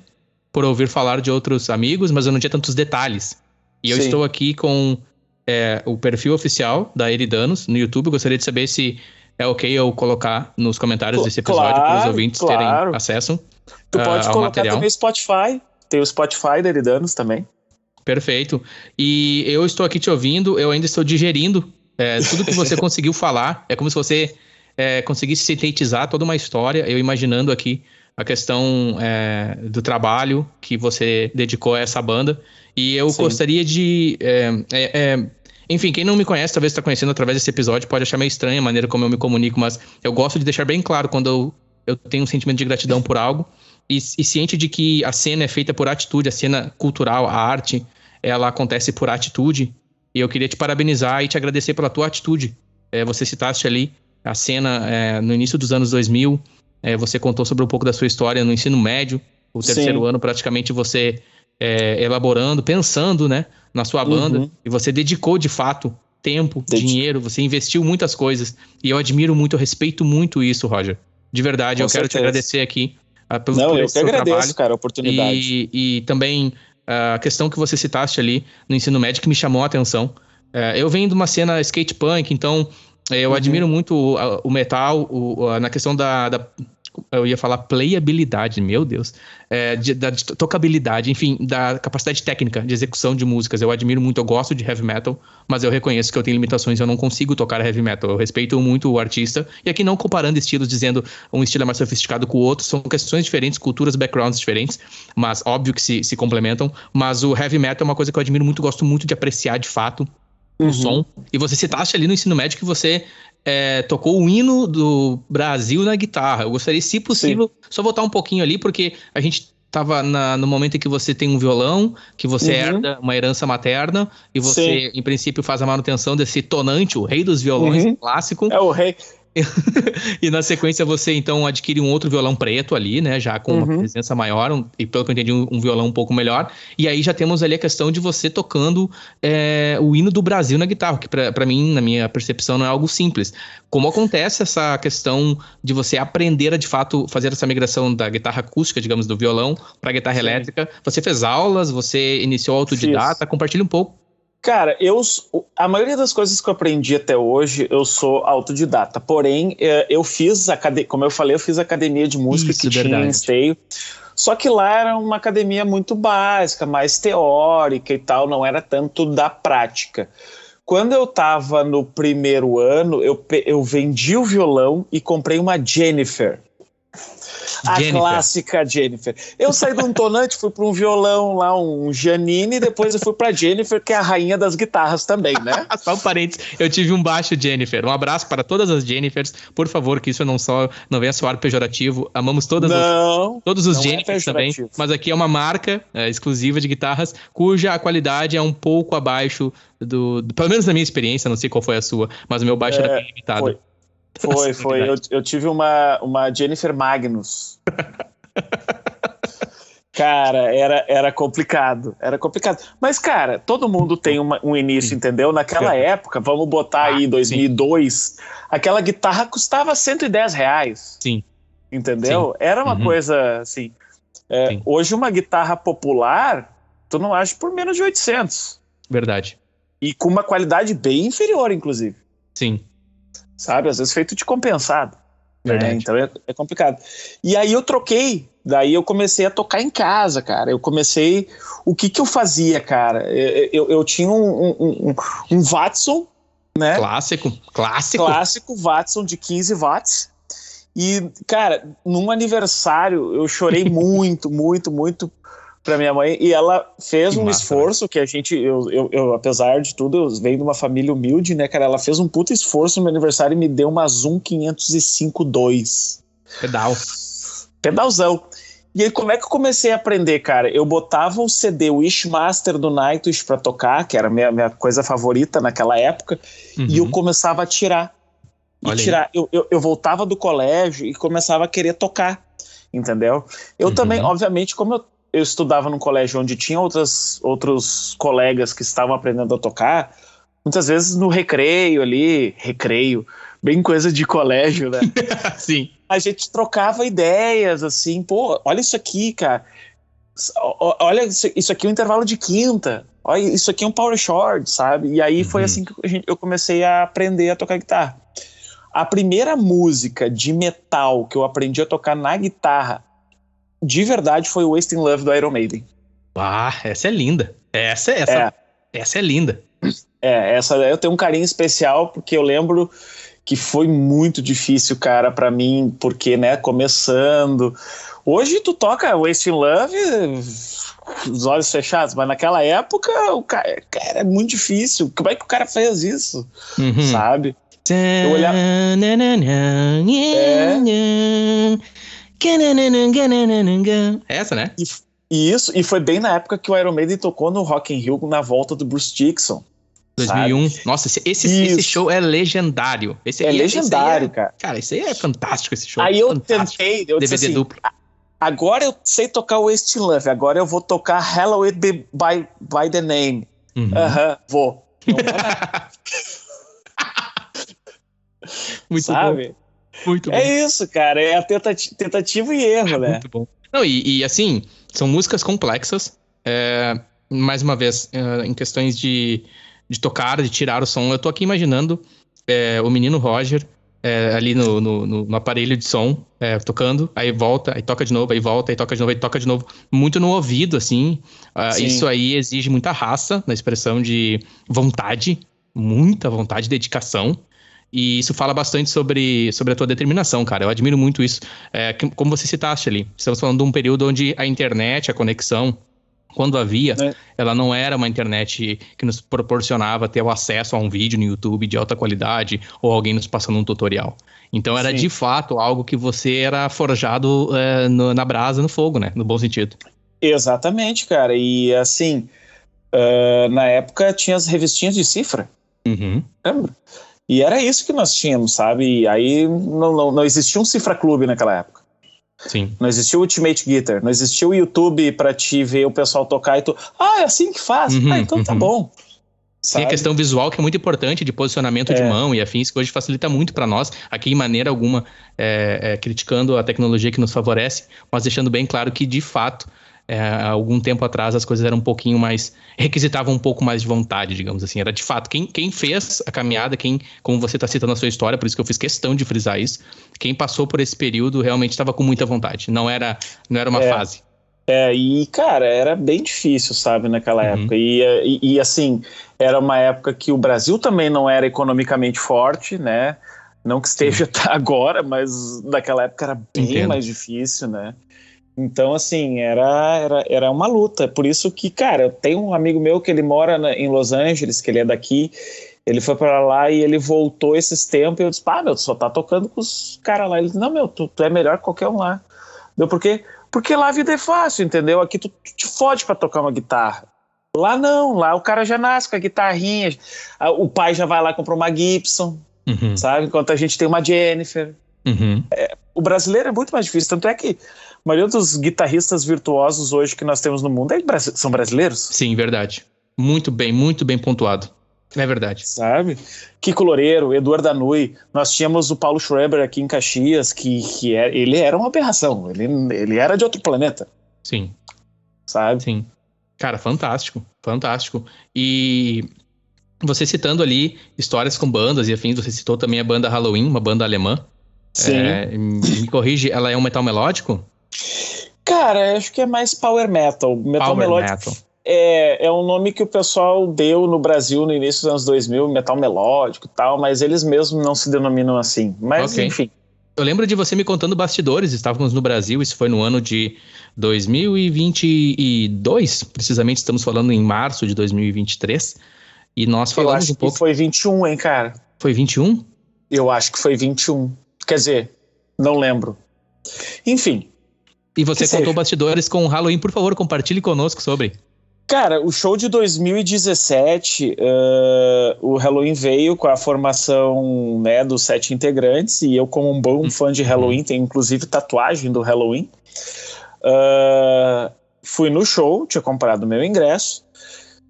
Speaker 1: por ouvir falar de outros amigos, mas eu não tinha tantos detalhes. E eu estou aqui com o perfil oficial da Eridanos no YouTube. Eu gostaria de saber se é ok eu colocar nos comentários desse episódio para os ouvintes terem acesso
Speaker 2: Tu pode
Speaker 1: ao
Speaker 2: colocar
Speaker 1: material.
Speaker 2: também Spotify. Tem o Spotify da Eridanos também.
Speaker 1: Perfeito. E eu estou aqui te ouvindo, eu ainda estou digerindo tudo que você conseguiu falar. É como se você conseguisse sintetizar toda uma história, eu imaginando aqui a questão do trabalho que você dedicou a essa banda. E eu gostaria de... enfim, quem não me conhece, talvez está conhecendo através desse episódio, pode achar meio estranha a maneira como eu me comunico, mas eu gosto de deixar bem claro quando eu tenho um sentimento de gratidão por algo. E ciente de que a cena é feita por atitude, a cena cultural, a arte, ela acontece por atitude. E eu queria te parabenizar e te agradecer pela tua atitude. Você citaste ali a cena no início dos anos 2000. Você contou sobre um pouco da sua história no ensino médio. O terceiro ano, praticamente, você elaborando, pensando, né, na sua banda. E você dedicou, de fato, tempo, dinheiro. Você investiu muitas coisas. E eu admiro muito, eu respeito muito isso, Roger. De verdade, eu quero te agradecer aqui.
Speaker 2: Não, eu que agradeço, cara, a oportunidade.
Speaker 1: E também a questão que você citaste ali no ensino médio que me chamou a atenção. Eu venho de uma cena skate punk, então eu admiro muito o metal, na questão eu ia falar playabilidade, meu Deus, da tocabilidade, enfim, da capacidade técnica de execução de músicas. Eu admiro muito, eu gosto de heavy metal, mas eu reconheço que eu tenho limitações, eu não consigo tocar heavy metal. Eu respeito muito o artista, e aqui não comparando estilos, dizendo um estilo é mais sofisticado com o outro, são questões diferentes, culturas, backgrounds diferentes, mas óbvio que se complementam. Mas o heavy metal é uma coisa que eu admiro muito, gosto muito de apreciar de fato o som. E você citaste ali no ensino médio que você tocou o hino do Brasil na guitarra. Eu gostaria, se possível, só voltar um pouquinho ali, porque a gente estava no momento em que você tem um violão, que você herda uma herança materna, e você, em princípio, faz a manutenção desse tonante, o rei dos violões clássico.
Speaker 2: É o rei.
Speaker 1: E na sequência você então adquire um outro violão preto ali, né, já com uma presença maior, e pelo que eu entendi um violão um pouco melhor, e aí já temos ali a questão de você tocando o hino do Brasil na guitarra, que pra mim, na minha percepção, não é algo simples. Como acontece essa questão de você aprender a de fato fazer essa migração da guitarra acústica, digamos, do violão pra guitarra elétrica? Você fez aulas, você iniciou autodidata? Compartilha um pouco.
Speaker 2: Cara, a maioria das coisas que eu aprendi até hoje, eu sou autodidata. Porém, eu fiz, como eu falei, eu fiz academia de música que tinha em Esteio. Só que lá era uma academia muito básica, mais teórica e tal, não era tanto da prática. Quando eu tava no primeiro ano, eu vendi o violão e comprei uma Jennifer. A clássica Jennifer. Eu saí de um tonante, fui para um violão lá, um Giannini, e depois eu fui para Jennifer, que é a rainha das guitarras também, né?
Speaker 1: Só um parênteses, eu tive um baixo Jennifer. Um abraço para todas as Jennifers. Por favor, que isso não venha soar pejorativo. Amamos todos os Jennifers também. Mas aqui é uma marca exclusiva de guitarras, cuja a qualidade é um pouco abaixo pelo menos na minha experiência, não sei qual foi a sua, mas o meu baixo era bem limitado.
Speaker 2: Foi. Eu tive uma Jennifer Magnus. Cara, era complicado. Era complicado. Mas, cara, todo mundo tem um início, entendeu? Naquela época, vamos botar aí 2002, aquela guitarra custava R$ 110.
Speaker 1: Sim.
Speaker 2: Entendeu? Era uma coisa assim. Hoje, uma guitarra popular, tu não acha por menos de 800.
Speaker 1: Verdade.
Speaker 2: E com uma qualidade bem inferior, inclusive.
Speaker 1: Sim.
Speaker 2: Sabe? Às vezes feito de compensado.
Speaker 1: Verdade.
Speaker 2: Então é complicado. E aí eu troquei. Daí eu comecei a tocar em casa, cara. O que eu fazia, cara? Eu tinha um Watson, né?
Speaker 1: Clássico
Speaker 2: Watson de 15 watts. E, cara, num aniversário eu chorei muito, muito, muito pra minha mãe. E ela fez um esforço, né? Que a gente, eu, apesar de tudo, eu venho de uma família humilde, né, cara? Ela fez um puta esforço no meu aniversário e me deu uma Zoom 505-2. Pedalzão. E aí, como é que eu comecei a aprender, cara? Eu botava o CD Wishmaster do Nightwish pra tocar, que era a minha coisa favorita naquela época, e eu começava a tirar. Eu voltava do colégio e começava a querer tocar, entendeu? Eu também, obviamente, como eu estudava num colégio onde tinha outros colegas que estavam aprendendo a tocar, muitas vezes no recreio, bem coisa de colégio, né?
Speaker 1: Sim.
Speaker 2: A gente trocava ideias, assim, pô, olha isso aqui, cara. Olha, isso aqui é um intervalo de quinta. Olha, isso aqui é um power chord, sabe? E aí foi assim que eu comecei a aprender a tocar guitarra. A primeira música de metal que eu aprendi a tocar na guitarra, de verdade, foi o Wasting Love do Iron Maiden.
Speaker 1: Ah, essa é linda. Essa é linda.
Speaker 2: Essa eu tenho um carinho especial, porque eu lembro que foi muito difícil, cara, pra mim, porque, né, começando. Hoje tu toca Wasting Love, os olhos fechados, mas naquela época, cara, é muito difícil. Como é que o cara fez isso? Sabe? Eu olhava...
Speaker 1: Essa, né?
Speaker 2: E foi bem na época que o Iron Maiden tocou no Rock in Rio na volta do Bruce Dickinson.
Speaker 1: 2001. Sabe? Nossa, esse show é legendário.
Speaker 2: Legendário, cara.
Speaker 1: Cara, isso aí é fantástico, esse show.
Speaker 2: Aí eu tentei...
Speaker 1: DVD assim, duplo.
Speaker 2: Agora eu sei tocar o Wasting Love. Agora eu vou tocar Hallowed by the Name. Vou. Não vou nada.
Speaker 1: Muito
Speaker 2: sabe?
Speaker 1: Bom. Muito bom.
Speaker 2: É isso, cara. É a tentativa e erro, né?
Speaker 1: Muito bom. Não, e assim, são músicas complexas. Mais uma vez, em questões de tocar, de tirar o som. Eu tô aqui imaginando o menino Roger ali no aparelho de som, tocando, aí volta, aí toca de novo, aí volta, aí toca de novo, aí toca de novo. Muito no ouvido, assim. Isso aí exige muita raça, na expressão de vontade, muita vontade, dedicação. E isso fala bastante sobre a tua determinação, cara. Eu admiro muito isso. Como você citaste ali, estamos falando de um período onde a internet, a conexão, quando havia, ela não era uma internet que nos proporcionava ter o acesso a um vídeo no YouTube de alta qualidade ou alguém nos passando um tutorial. Então era de fato algo que você era forjado na brasa, no fogo, né? No bom sentido.
Speaker 2: Exatamente, cara. E assim, na época tinha as revistinhas de cifra. Lembra? E era isso que nós tínhamos, sabe? E aí não existia um Cifra Clube naquela época.
Speaker 1: Sim.
Speaker 2: Não existia o Ultimate Guitar, não existia o YouTube pra te ver o pessoal tocar e tu... é assim que faz? Então tá bom.
Speaker 1: Tem a questão visual que é muito importante, de posicionamento de mão e afins, que hoje facilita muito pra nós, aqui em maneira alguma criticando a tecnologia que nos favorece, mas deixando bem claro que de fato algum tempo atrás as coisas eram um pouquinho mais... requisitavam um pouco mais de vontade, digamos assim. Era de fato, quem fez a caminhada, como você está citando a sua história, por isso que eu fiz questão de frisar isso, quem passou por esse período realmente estava com muita vontade. Não era uma fase.
Speaker 2: E cara, era bem difícil, sabe, naquela época. E assim, era uma época que o Brasil também não era economicamente forte, né? Não que esteja agora, mas naquela época era bem mais difícil, né? Então, assim, era uma luta. Por isso que, cara, tem um amigo meu que ele mora em Los Angeles, que ele é daqui, ele foi pra lá e ele voltou esses tempos, e eu disse, tu só tá tocando com os caras lá. Ele disse, não, tu é melhor que qualquer um lá. Por quê? Porque lá a vida é fácil, entendeu? Aqui tu te fode pra tocar uma guitarra. Lá não, lá o cara já nasce com a guitarrinha, o pai já vai lá e compra uma Gibson, sabe? Enquanto a gente tem uma Jennifer. O brasileiro é muito mais difícil, tanto é que maioria dos guitarristas virtuosos hoje que nós temos no mundo são brasileiros.
Speaker 1: Sim, verdade. Muito bem pontuado. É verdade.
Speaker 2: Sabe? Kiko Loureiro, Eduardo Danui, nós tínhamos o Paulo Schreber aqui em Caxias, ele era uma aberração, ele era de outro planeta.
Speaker 1: Sim.
Speaker 2: Sabe?
Speaker 1: Sim. Cara, fantástico. E você citando ali histórias com bandas e afins, você citou também a banda Halloween, uma banda alemã.
Speaker 2: Sim.
Speaker 1: Me corrige, ela é um metal melódico?
Speaker 2: Cara, acho que é mais power metal. Metal melódico. É um nome que o pessoal deu no Brasil no início dos anos 2000, metal melódico e tal, mas eles mesmos não se denominam assim. Mas, enfim.
Speaker 1: Eu lembro de você me contando bastidores, estávamos no Brasil, isso foi no ano de 2022, precisamente estamos falando em março de 2023, e nós falamos um pouco...
Speaker 2: que foi 21, hein, cara?
Speaker 1: Foi 21?
Speaker 2: Eu acho que foi 21. Quer dizer, não lembro. Enfim.
Speaker 1: E você contou bastidores com o Halloween, por favor, compartilhe conosco sobre...
Speaker 2: Cara, o show de 2017, o Halloween veio com a formação, né, dos 7 integrantes, e eu, como um bom fã de Halloween, tenho inclusive tatuagem do Halloween, fui no show, tinha comprado meu ingresso,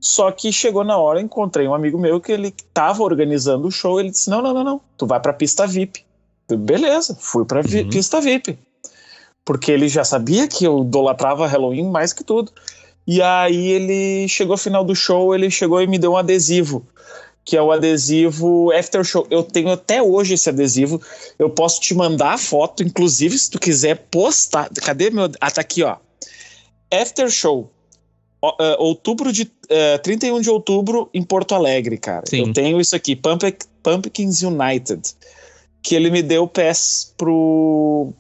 Speaker 2: só que chegou na hora, encontrei um amigo meu que ele estava organizando o show, ele disse, não, tu vai pra pista VIP. Eu, beleza, fui pra pista VIP, porque ele já sabia que eu idolatrava Halloween mais que tudo. E aí ele chegou ao final do show, ele chegou e me deu um adesivo, que é o adesivo After Show. Eu tenho até hoje esse adesivo, eu posso te mandar a foto, inclusive se tu quiser postar. Cadê meu... Ah, tá aqui, ó. After Show, 31 de outubro em Porto Alegre, cara. Sim. Eu tenho isso aqui, Pumpkins United, que ele me deu pass pro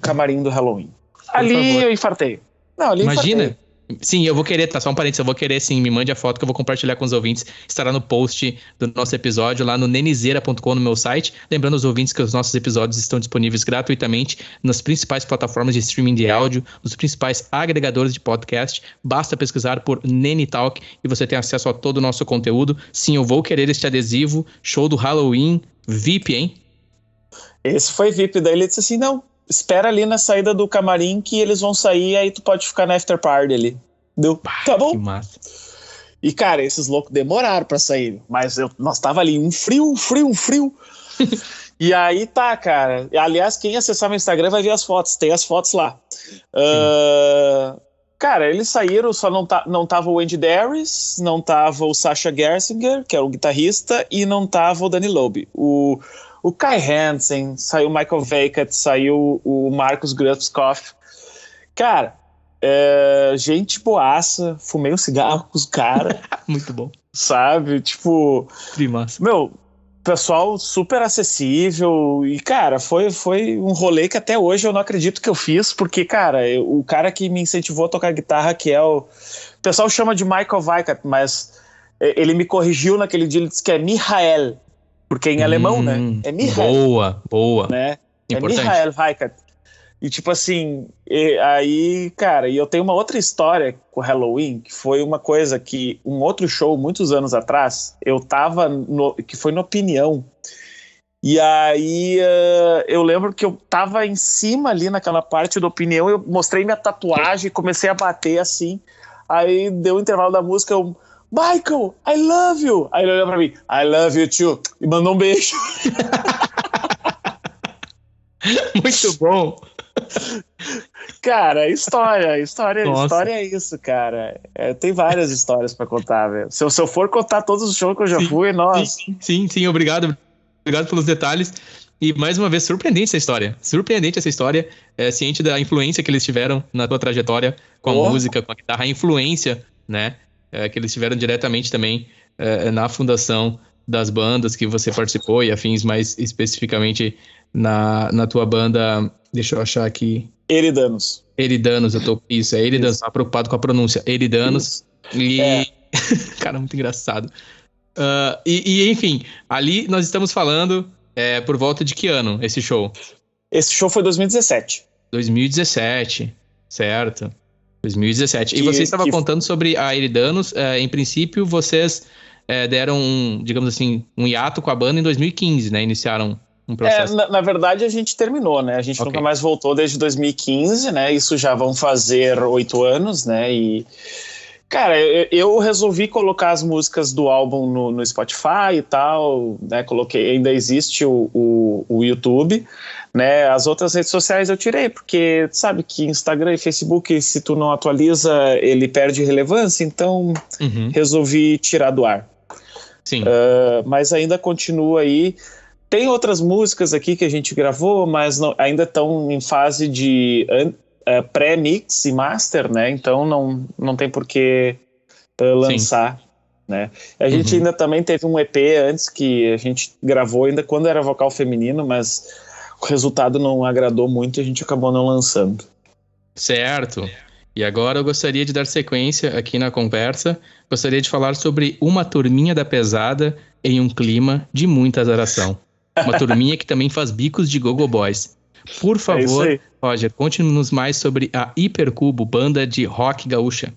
Speaker 2: camarim do Halloween. Ali eu infartei. Não, ali
Speaker 1: imagina.
Speaker 2: Infartei.
Speaker 1: Sim, eu vou querer, tá? Só um parênteses, eu vou querer sim, me mande a foto que eu vou compartilhar com os ouvintes. Estará no post do nosso episódio lá no nenizeira.com, no meu site. Lembrando aos ouvintes que os nossos episódios estão disponíveis gratuitamente nas principais plataformas de streaming de áudio, nos principais agregadores de podcast. Basta pesquisar por Neni Talk e você tem acesso a todo o nosso conteúdo. Sim, eu vou querer este adesivo, show do Halloween, VIP, hein?
Speaker 2: Esse foi VIP, daí ele disse assim, não, espera ali na saída do camarim que eles vão sair, aí tu pode ficar na after party ali. Deu, tá bom?
Speaker 1: Que massa.
Speaker 2: E, cara, esses loucos demoraram pra sair, mas nós tava ali, um frio. E aí tá, cara. Aliás, quem acessar meu Instagram vai ver as fotos, tem as fotos lá. Cara, eles saíram, só não tava o Andy Darius, não tava o Sasha Gersinger, que era o guitarrista, e não tava o Danny Loeb. O Kai Hansen, saiu o Michael Veikat, saiu o Marcus Grubskopf. Cara, gente boaça, fumei um cigarro com os caras.
Speaker 1: Muito bom.
Speaker 2: Sabe? Tipo...
Speaker 1: Primassa.
Speaker 2: Meu, pessoal super acessível. E, cara, foi um rolê que até hoje eu não acredito que eu fiz, porque, cara, o cara que me incentivou a tocar guitarra, que é o pessoal chama de Michael Veikat, mas ele me corrigiu naquele dia, ele disse que é Michael. Porque em alemão, né? É Michael.
Speaker 1: Boa.
Speaker 2: Né?
Speaker 1: Importante.
Speaker 2: É Michael Veikat. E tipo assim, aí, cara, e eu tenho uma outra história com o Halloween, que foi uma coisa que, um outro show, muitos anos atrás, eu tava, que foi no Opinião. E aí, eu lembro que eu tava em cima ali naquela parte do Opinião, eu mostrei minha tatuagem, comecei a bater assim, aí deu o intervalo da música, eu... Michael, I love you. Aí ele olhou pra mim, I love you too. E mandou um beijo.
Speaker 1: Muito bom.
Speaker 2: Cara, história é isso, cara. Tem várias histórias pra contar, velho. Se eu for contar todos os shows que eu já fui, nossa.
Speaker 1: Sim, obrigado. Obrigado pelos detalhes. E mais uma vez, surpreendente essa história. Ciente da influência que eles tiveram na tua trajetória com a música, com a guitarra, a influência, né? Que eles tiveram diretamente também na fundação das bandas que você participou e afins, mais especificamente na tua banda, deixa eu achar aqui.
Speaker 2: Eridanos,
Speaker 1: Isso, é Eridanos, tava preocupado com a pronúncia, Eridanos. E... Cara, muito engraçado. E enfim, ali nós estamos falando por volta de que ano esse show?
Speaker 2: Esse show foi 2017.
Speaker 1: 2017, certo. 2017. E você estava contando sobre a Eridanos. Em princípio, vocês deram, digamos assim, um hiato com a banda em 2015, né? Iniciaram um processo?
Speaker 2: Na verdade, a gente terminou, né? A gente nunca mais voltou desde 2015, né? Isso já vão fazer 8 anos, né? E, cara, eu resolvi colocar as músicas do álbum no Spotify e tal, né? Coloquei, ainda existe o YouTube, né? As outras redes sociais eu tirei, porque sabe que Instagram e Facebook, se tu não atualiza, ele perde relevância, então resolvi tirar do ar.
Speaker 1: Sim.
Speaker 2: Mas ainda continua aí. Tem outras músicas aqui que a gente gravou, mas ainda estão em fase de pré-mix e master, né? Então não tem por que lançar, né? A gente ainda também teve um EP antes que a gente gravou ainda quando era vocal feminino, mas o resultado não agradou muito e a gente acabou não lançando.
Speaker 1: Certo. E agora eu gostaria de dar sequência aqui na conversa. Gostaria de falar sobre Uma Turminha da Pesada em um clima de muita azaração. Uma turminha que também faz bicos de Gogo Boys. Por favor, Roger, conte-nos mais sobre a Hipercubo, banda de rock gaúcha.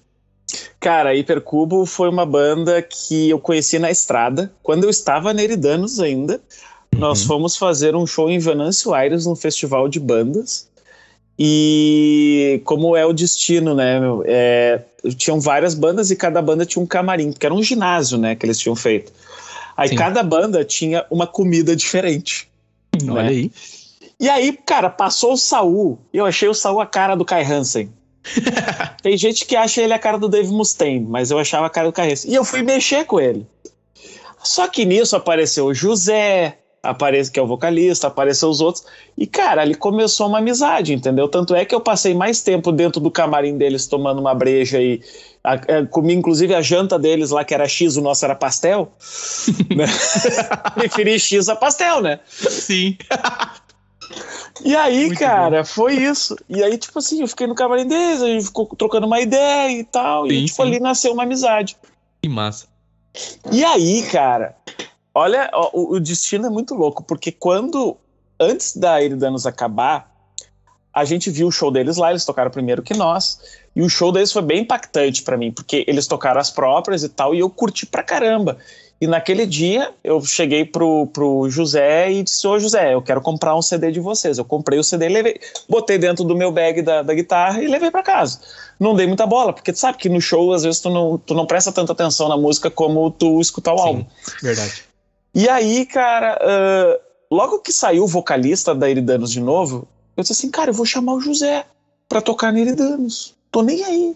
Speaker 2: Cara, a Hipercubo foi uma banda que eu conheci na estrada, quando eu estava na Eridanos ainda. Nós fomos fazer um show em Venâncio Aires, num festival de bandas. E como é o destino, né? Tinham várias bandas e cada banda tinha um camarim, que era um ginásio, né, que eles tinham feito. Aí cada banda tinha uma comida diferente.
Speaker 1: Olha
Speaker 2: né?
Speaker 1: aí.
Speaker 2: E aí, cara, passou o Saul. Eu achei o Saul a cara do Kai Hansen. Tem gente que acha ele a cara do Dave Mustaine, mas eu achava a cara do Kai Hansen. E eu fui mexer com ele. Só que nisso apareceu o José, que é o vocalista, apareceu os outros. E, cara, ali começou uma amizade, entendeu? Tanto é que eu passei mais tempo dentro do camarim deles tomando uma breja e comi, inclusive, a janta deles lá, que era X, o nosso era pastel. Né? Preferi X a pastel, né?
Speaker 1: Sim.
Speaker 2: E aí,
Speaker 1: muito
Speaker 2: cara,
Speaker 1: bom.
Speaker 2: Foi isso. E aí, tipo assim, eu fiquei no camarim deles, a gente ficou trocando uma ideia e tal. E, tipo, ali nasceu uma amizade.
Speaker 1: Que massa.
Speaker 2: E aí, cara, olha, o destino é muito louco, porque antes da Eridanos acabar, a gente viu o show deles lá, eles tocaram primeiro que nós, e o show deles foi bem impactante pra mim, porque eles tocaram as próprias e tal, e eu curti pra caramba. E naquele dia, eu cheguei pro José e disse, ô José, eu quero comprar um CD de vocês. Eu comprei o CD e levei, botei dentro do meu bag da guitarra e levei pra casa. Não dei muita bola, porque tu sabe que no show, às vezes, tu não presta tanta atenção na música como tu escutar o álbum.
Speaker 1: Verdade.
Speaker 2: E aí, cara, logo que saiu o vocalista da Eridanos de novo, eu disse assim, cara, eu vou chamar o José pra tocar na Eridanos. Tô nem aí.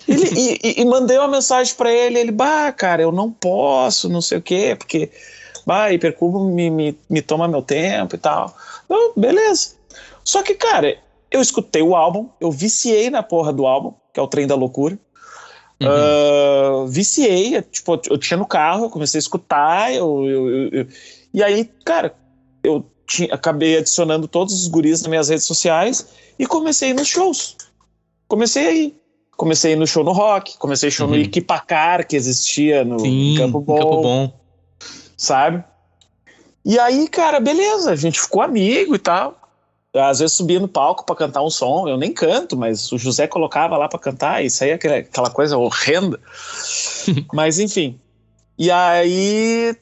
Speaker 2: E mandei uma mensagem pra ele, cara, eu não posso, não sei o quê, porque Hipercubo me toma meu tempo e tal. Então, beleza. Só que, cara, eu escutei o álbum, eu viciei na porra do álbum, que é o Trem da Loucura. Viciei, tipo, eu tinha no carro, eu comecei a escutar, e aí, cara, eu acabei adicionando todos os guris nas minhas redes sociais e comecei a ir nos shows. Comecei a ir no show no Rock, comecei show no Equipacar, que existia em Campo Bom. Sabe? E aí, cara, beleza, a gente ficou amigo e tal. Às vezes subia no palco pra cantar um som, eu nem canto, mas o José colocava lá pra cantar, e isso aí é aquela coisa horrenda. Mas enfim. E aí,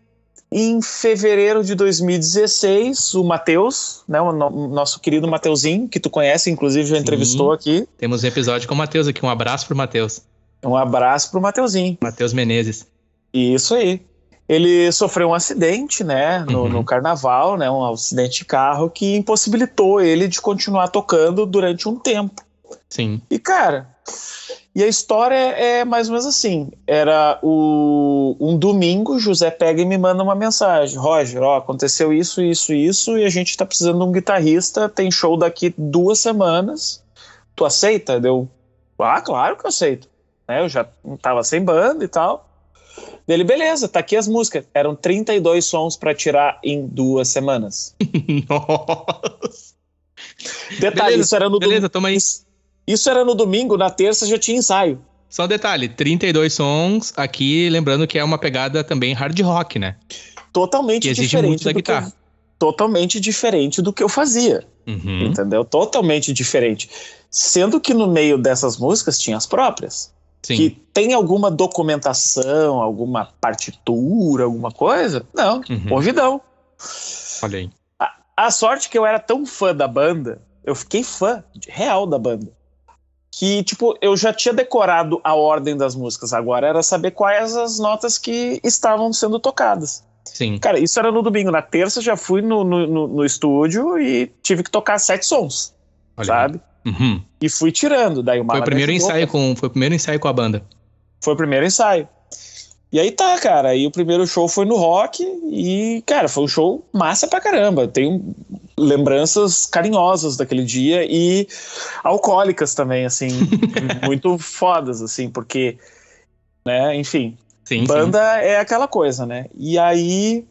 Speaker 2: em fevereiro de 2016, o Matheus, né, o nosso querido Mateuzinho, que tu conhece, inclusive já entrevistou aqui.
Speaker 1: Temos um episódio com o Matheus aqui, um abraço pro Matheus.
Speaker 2: Um abraço pro Mateuzinho.
Speaker 1: Matheus Menezes.
Speaker 2: Isso aí. Ele sofreu um acidente, né, no carnaval, né, um acidente de carro que impossibilitou ele de continuar tocando durante um tempo.
Speaker 1: Sim.
Speaker 2: E, cara, a história é mais ou menos assim. Era um domingo, José pega e me manda uma mensagem. Roger, aconteceu isso, e a gente tá precisando de um guitarrista, tem show daqui 2 semanas. Tu aceita? Claro que eu aceito. Eu já tava sem banda e tal. Dele, beleza, tá aqui as músicas. Eram 32 sons pra tirar em 2 semanas.
Speaker 1: Nossa.
Speaker 2: Detalhe,
Speaker 1: beleza,
Speaker 2: isso era no domingo.
Speaker 1: Beleza, toma aí.
Speaker 2: Isso era no domingo, na terça já tinha ensaio.
Speaker 1: Só um detalhe, 32 sons aqui, lembrando que é uma pegada também hard rock, né?
Speaker 2: Totalmente
Speaker 1: que
Speaker 2: diferente
Speaker 1: muito da guitarra.
Speaker 2: Totalmente diferente do que eu fazia. Entendeu? Totalmente diferente. Sendo que no meio dessas músicas tinha as próprias.
Speaker 1: Sim.
Speaker 2: Que tem alguma documentação, alguma partitura, alguma coisa? Não, ouvidão.
Speaker 1: Olha aí.
Speaker 2: A sorte que eu era tão fã da banda, eu fiquei fã real da banda, que, tipo, eu já tinha decorado a ordem das músicas. Agora era saber quais as notas que estavam sendo tocadas.
Speaker 1: Sim.
Speaker 2: Cara, isso era no domingo. Na terça já fui no estúdio e tive que tocar 7 sons,
Speaker 1: Olha,
Speaker 2: sabe?
Speaker 1: Uhum.
Speaker 2: E fui tirando. Daí
Speaker 1: Foi o primeiro ensaio com a banda.
Speaker 2: Foi o primeiro ensaio. E aí tá, cara. Aí o primeiro show foi no Rock e, cara, foi um show massa pra caramba. Tenho lembranças carinhosas daquele dia e alcoólicas também, assim, muito fodas, assim, porque, né, enfim,
Speaker 1: sim,
Speaker 2: banda é aquela coisa, né? E aí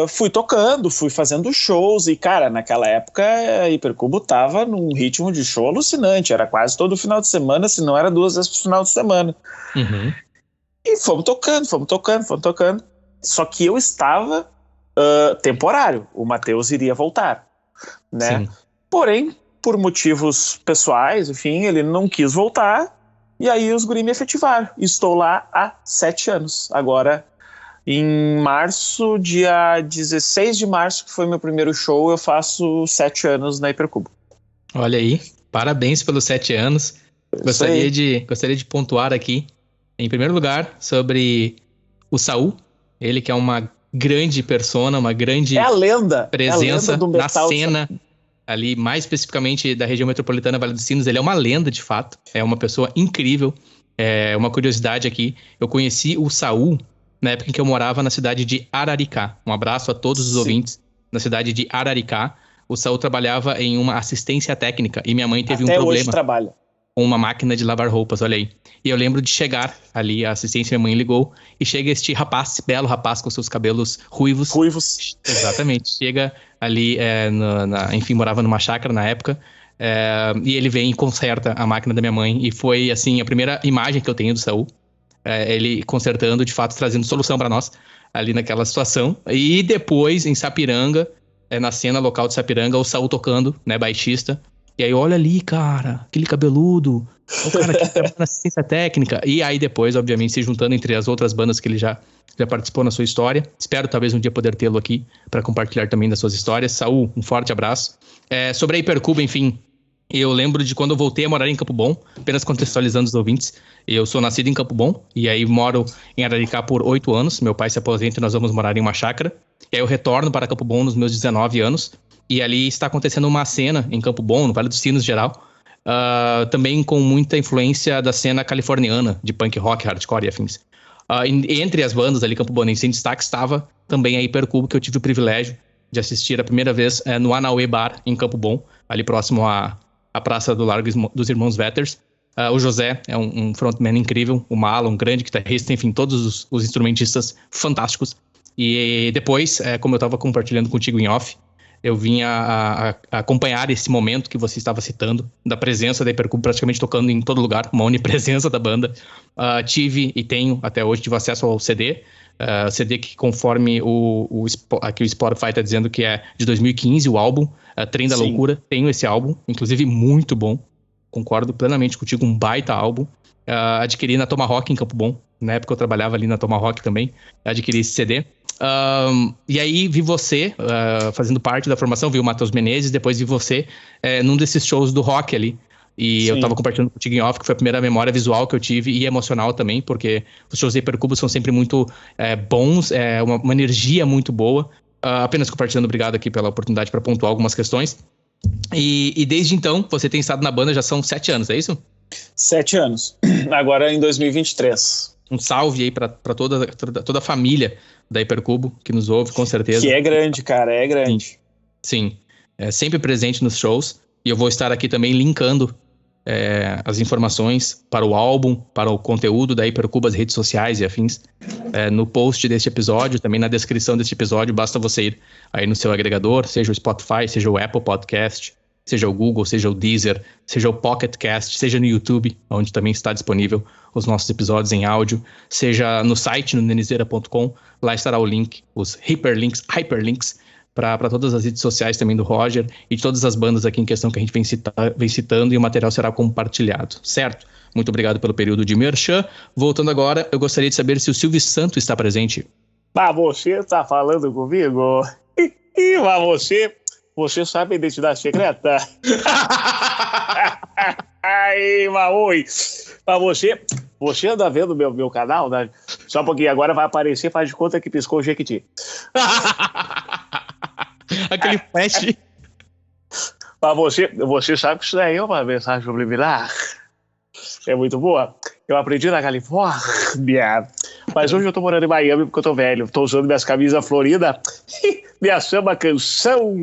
Speaker 2: fui tocando, fui fazendo shows e, cara, naquela época a Hipercubo tava num ritmo de show alucinante. Era quase todo final de semana, se não era 2 vezes por final de semana.
Speaker 1: Uhum.
Speaker 2: E fomos tocando. Só que eu estava temporário. O Matheus iria voltar, né?
Speaker 1: Sim.
Speaker 2: Porém, por motivos pessoais, enfim, ele não quis voltar. E aí os guri me efetivaram. Estou lá há 7 anos. Agora, em março, dia 16 de março, que foi meu primeiro show, eu faço 7 anos na Hipercubo.
Speaker 1: Olha aí, parabéns pelos 7 anos. Gostaria de pontuar aqui, em primeiro lugar, sobre o Saul. Ele que é uma grande persona, uma grande presença na cena, ali mais especificamente da região metropolitana Vale dos Sinos. Ele é uma lenda, de fato. É uma pessoa incrível. É uma curiosidade aqui. Eu conheci o Saul na época em que eu morava na cidade de Araricá. Um abraço a todos os ouvintes na cidade de Araricá. O Saul trabalhava em uma assistência técnica e minha mãe teve um problema.
Speaker 2: Até hoje trabalha.
Speaker 1: Com uma máquina de lavar roupas, olha aí. E eu lembro de chegar ali, a assistência, minha mãe ligou, e chega este rapaz, belo rapaz com seus cabelos ruivos. Exatamente. Chega ali, enfim, morava numa chácara na época, e ele vem e conserta a máquina da minha mãe. E foi, assim, a primeira imagem que eu tenho do Saul. Ele consertando, de fato, trazendo solução pra nós, ali naquela situação. E depois, em Sapiranga, na cena local de Sapiranga, o Saul tocando, né, baixista. E aí, olha ali, cara, aquele cabeludo, o cara que trabalha na assistência técnica. E aí depois, obviamente, se juntando entre as outras bandas que ele já participou na sua história. Espero talvez um dia poder tê-lo aqui para compartilhar também das suas histórias. Saul, um forte abraço. Sobre a Hipercubo, enfim, eu lembro de quando eu voltei a morar em Campo Bom, apenas contextualizando os ouvintes. Eu sou nascido em Campo Bom, e aí moro em Araricá por 8 anos. Meu pai se aposenta e nós vamos morar em uma chácara. E aí eu retorno para Campo Bom nos meus 19 anos. E ali está acontecendo uma cena em Campo Bom, no Vale dos Sinos em geral, também com muita influência da cena californiana, de punk rock, hardcore e afins. Entre as bandas ali, Campo Bonense, em destaque estava também a Hipercubo, que eu tive o privilégio de assistir a primeira vez no Anauê Bar, em Campo Bom, ali próximo à Praça do Largo dos Irmãos Vetters. O José é um frontman incrível, o Mala, um grande guitarrista, enfim, todos os instrumentistas fantásticos. E depois, como eu estava compartilhando contigo em off, eu vim a acompanhar esse momento que você estava citando, da presença da Hipercubo praticamente tocando em todo lugar, uma onipresença da banda. Tive e tenho, até hoje, tive acesso ao CD. CD que, conforme aqui o Spotify está dizendo que é de 2015, o álbum, Trem da
Speaker 2: Sim.
Speaker 1: Loucura. Tenho esse álbum, inclusive muito bom. Concordo plenamente contigo, um baita álbum. Adquiri na Tomahawk em Campo Bom. Na época eu trabalhava ali na Tomahawk também. Adquiri esse CD. E aí vi você fazendo parte da formação, vi o Matheus Menezes, depois vi você num desses shows do rock ali. E
Speaker 2: Sim.
Speaker 1: Eu tava compartilhando contigo em off, que foi a primeira memória visual que eu tive e emocional também, porque os shows da Hipercubo são sempre muito bons, uma energia muito boa. Apenas compartilhando, obrigado aqui pela oportunidade para pontuar algumas questões. E desde então, você tem estado na banda já são 7 anos, é isso?
Speaker 2: 7 anos. Agora em 2023.
Speaker 1: Um salve aí para toda a família da Hipercubo, que nos ouve, com certeza.
Speaker 2: Que é grande, cara, é grande.
Speaker 1: Sim. Sempre presente nos shows. E eu vou estar aqui também linkando as informações para o álbum, para o conteúdo da Hipercubo, as redes sociais e afins, no post deste episódio, também na descrição deste episódio. Basta você ir aí no seu agregador, seja o Spotify, seja o Apple Podcast, seja o Google, seja o Deezer, seja o Pocket Cast, seja no YouTube, onde também está disponível os nossos episódios em áudio, seja no site, no nenizeira.com, lá estará o link, os hyperlinks, para todas as redes sociais também do Roger e de todas as bandas aqui em questão que a gente vem citando, e o material será compartilhado, certo? Muito obrigado pelo período de merchan. Voltando agora, eu gostaria de saber se o Silvio Santos está presente.
Speaker 2: Você tá falando comigo? Ih, mas você sabe a identidade secreta? Aí, Maui, pra você anda vendo meu canal, né? Só um pouquinho, agora vai aparecer, faz de conta que piscou o Jequiti.
Speaker 1: Aquele flash.
Speaker 2: Mas você sabe que isso daí é uma mensagem subliminar. É muito boa. Eu aprendi na Califórnia. Mas hoje eu tô morando em Miami porque eu tô velho. Tô usando minhas camisas floridas. Minha samba canção.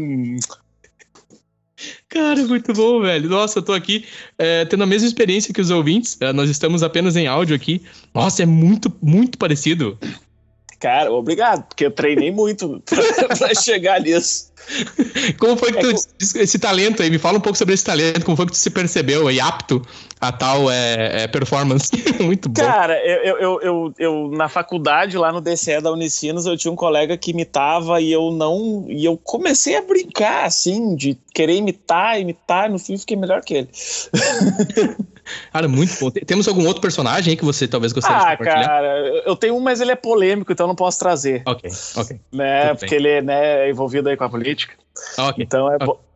Speaker 1: Cara, muito bom, velho. Nossa, eu tô aqui tendo a mesma experiência que os ouvintes. Nós estamos apenas em áudio aqui. Nossa, é muito, muito parecido.
Speaker 2: Cara, obrigado, porque eu treinei muito pra chegar nisso.
Speaker 1: Como foi que esse talento aí, me fala um pouco sobre esse talento, como foi que tu se percebeu aí apto a tal performance? Muito bom.
Speaker 2: Cara, eu na faculdade, lá no DCE da Unicinos, eu tinha um colega que imitava e eu comecei a brincar, assim, de querer imitar, no fim fiquei melhor que ele.
Speaker 1: Cara, muito bom. Temos algum outro personagem aí que você talvez gostaria de compartilhar?
Speaker 2: Cara, eu tenho um, mas ele é polêmico, então eu não posso trazer.
Speaker 1: Ok.
Speaker 2: Né, porque ele é envolvido aí com a política.
Speaker 1: Okay.
Speaker 2: Então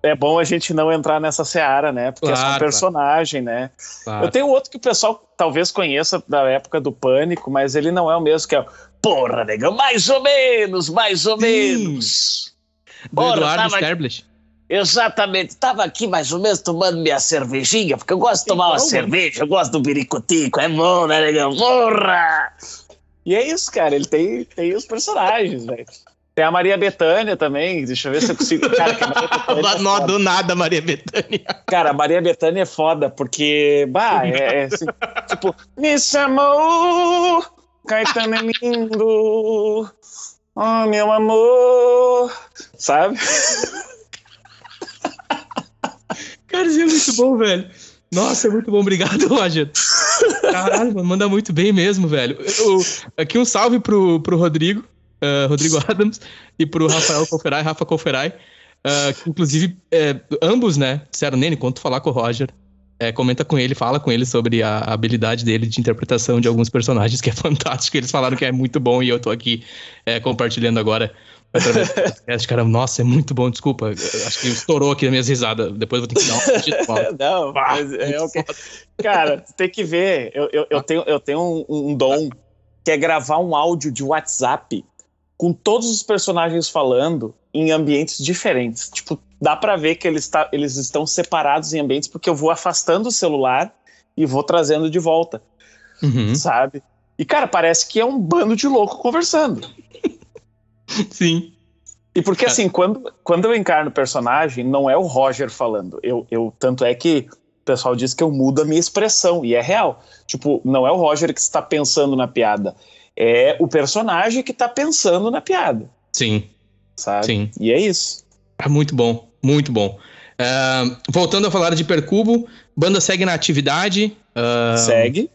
Speaker 2: é bom a gente não entrar nessa seara, né? Porque é só um personagem, né? Claro. Eu tenho outro que o pessoal talvez conheça da época do Pânico, mas ele não é o mesmo, que é o Porra, negão, mais ou menos.
Speaker 1: Do Eduardo Sterblich.
Speaker 2: Exatamente, tava aqui mais ou menos tomando minha cervejinha, porque eu gosto de tomar uma cerveja, eu gosto do biricotico, é bom, né, negão? Porra! E é isso, cara, ele tem os personagens, velho. Tem a Maria Bethânia também, deixa eu ver se eu consigo. Cara, que a Maria Bethânia
Speaker 1: não do nada, Maria Bethânia.
Speaker 2: Cara, a Maria Bethânia é foda, porque, assim, tipo, me chamou, Caetano é lindo, oh, meu amor, sabe?
Speaker 1: Cara, isso é muito bom, velho. Nossa, é muito bom. Obrigado, Roger. Caralho, mano, manda muito bem mesmo, velho. Aqui um salve pro Rodrigo Adams, e pro Rafa Conferai, que inclusive ambos, né, disseram, Nene, quando tu falar com o Roger, comenta com ele, fala com ele sobre a habilidade dele de interpretação de alguns personagens, que é fantástico. Eles falaram que é muito bom e eu tô aqui compartilhando agora através do podcast. Cara, nossa, é muito bom, desculpa, acho que estourou aqui as minhas risadas, depois vou ter que dar
Speaker 2: Não, mas okay. Cara, tem que ver, eu tenho um dom, que é gravar um áudio de WhatsApp com todos os personagens falando em ambientes diferentes. Tipo, dá pra ver que eles estão separados em ambientes, porque eu vou afastando o celular e vou trazendo de volta, sabe? E, cara, parece que é um bando de louco conversando.
Speaker 1: Sim.
Speaker 2: E porque, assim, quando eu encarno o personagem, não é o Roger falando. Tanto é que o pessoal diz que eu mudo a minha expressão, e é real. Tipo, não é o Roger que está pensando na piada, é o personagem que está pensando na piada.
Speaker 1: Sim.
Speaker 2: Sabe?
Speaker 1: Sim.
Speaker 2: E é isso.
Speaker 1: Muito bom, muito bom. Voltando a falar de Percubo, banda segue na atividade.
Speaker 2: Segue.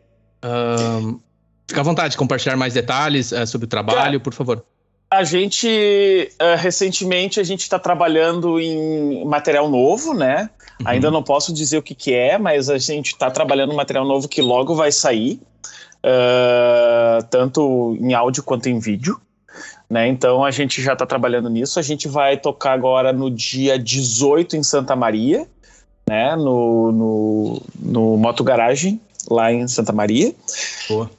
Speaker 1: Fica à vontade de compartilhar mais detalhes sobre o trabalho, por favor.
Speaker 2: A gente, recentemente, a gente está trabalhando em material novo, né? Ainda não posso dizer o que é, mas a gente está trabalhando em material novo que logo vai sair, tanto em áudio quanto em vídeo, né? Então a gente já está trabalhando nisso. A gente vai tocar agora no dia 18 em Santa Maria, né? No Moto Garage, lá em Santa Maria.
Speaker 1: Boa.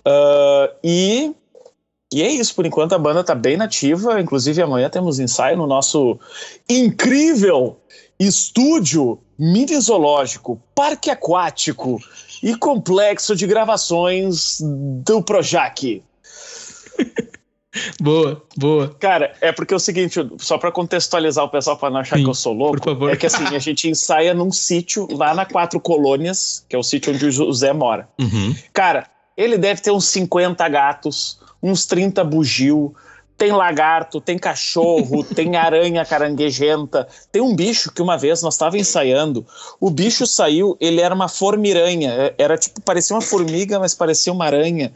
Speaker 2: E é isso, por enquanto a banda tá bem nativa, inclusive amanhã temos ensaio no nosso incrível estúdio mini zoológico, parque aquático e complexo de gravações do Projac.
Speaker 1: Boa.
Speaker 2: Cara, é porque é o seguinte, só pra contextualizar o pessoal pra não achar que eu sou louco,
Speaker 1: por favor.
Speaker 2: É que assim, a gente ensaia num sítio lá na Quatro Colônias, que é o sítio onde o José mora. Cara, ele deve ter uns 50 gatos, uns 30 bugio, tem lagarto, tem cachorro, tem aranha caranguejenta, tem um bicho que uma vez nós estávamos ensaiando, o bicho saiu, ele era uma formiranha, era tipo, parecia uma formiga, mas parecia uma aranha.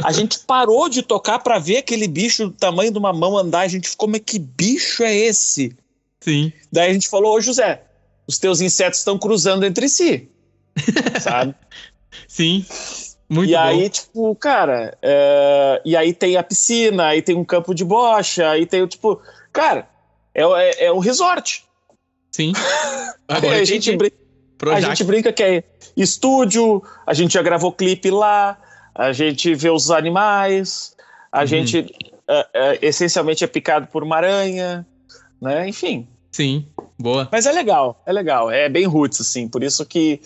Speaker 2: A gente parou de tocar pra ver aquele bicho do tamanho de uma mão andar, a gente ficou, mas que bicho é esse?
Speaker 1: Sim.
Speaker 2: Daí a gente falou, ô José, os teus insetos estão cruzando entre si, sabe?
Speaker 1: Sim. Muito
Speaker 2: e
Speaker 1: bom.
Speaker 2: Aí, tipo, cara, e aí tem a piscina, aí tem um campo de bocha, aí tem, tipo, cara, É o resort.
Speaker 1: Sim.
Speaker 2: Agora a gente brinca que é estúdio, a gente já gravou clipe lá, a gente vê os animais, a gente essencialmente é picado por uma aranha, né? Enfim.
Speaker 1: Sim, boa.
Speaker 2: Mas é legal, é bem roots, assim, por isso que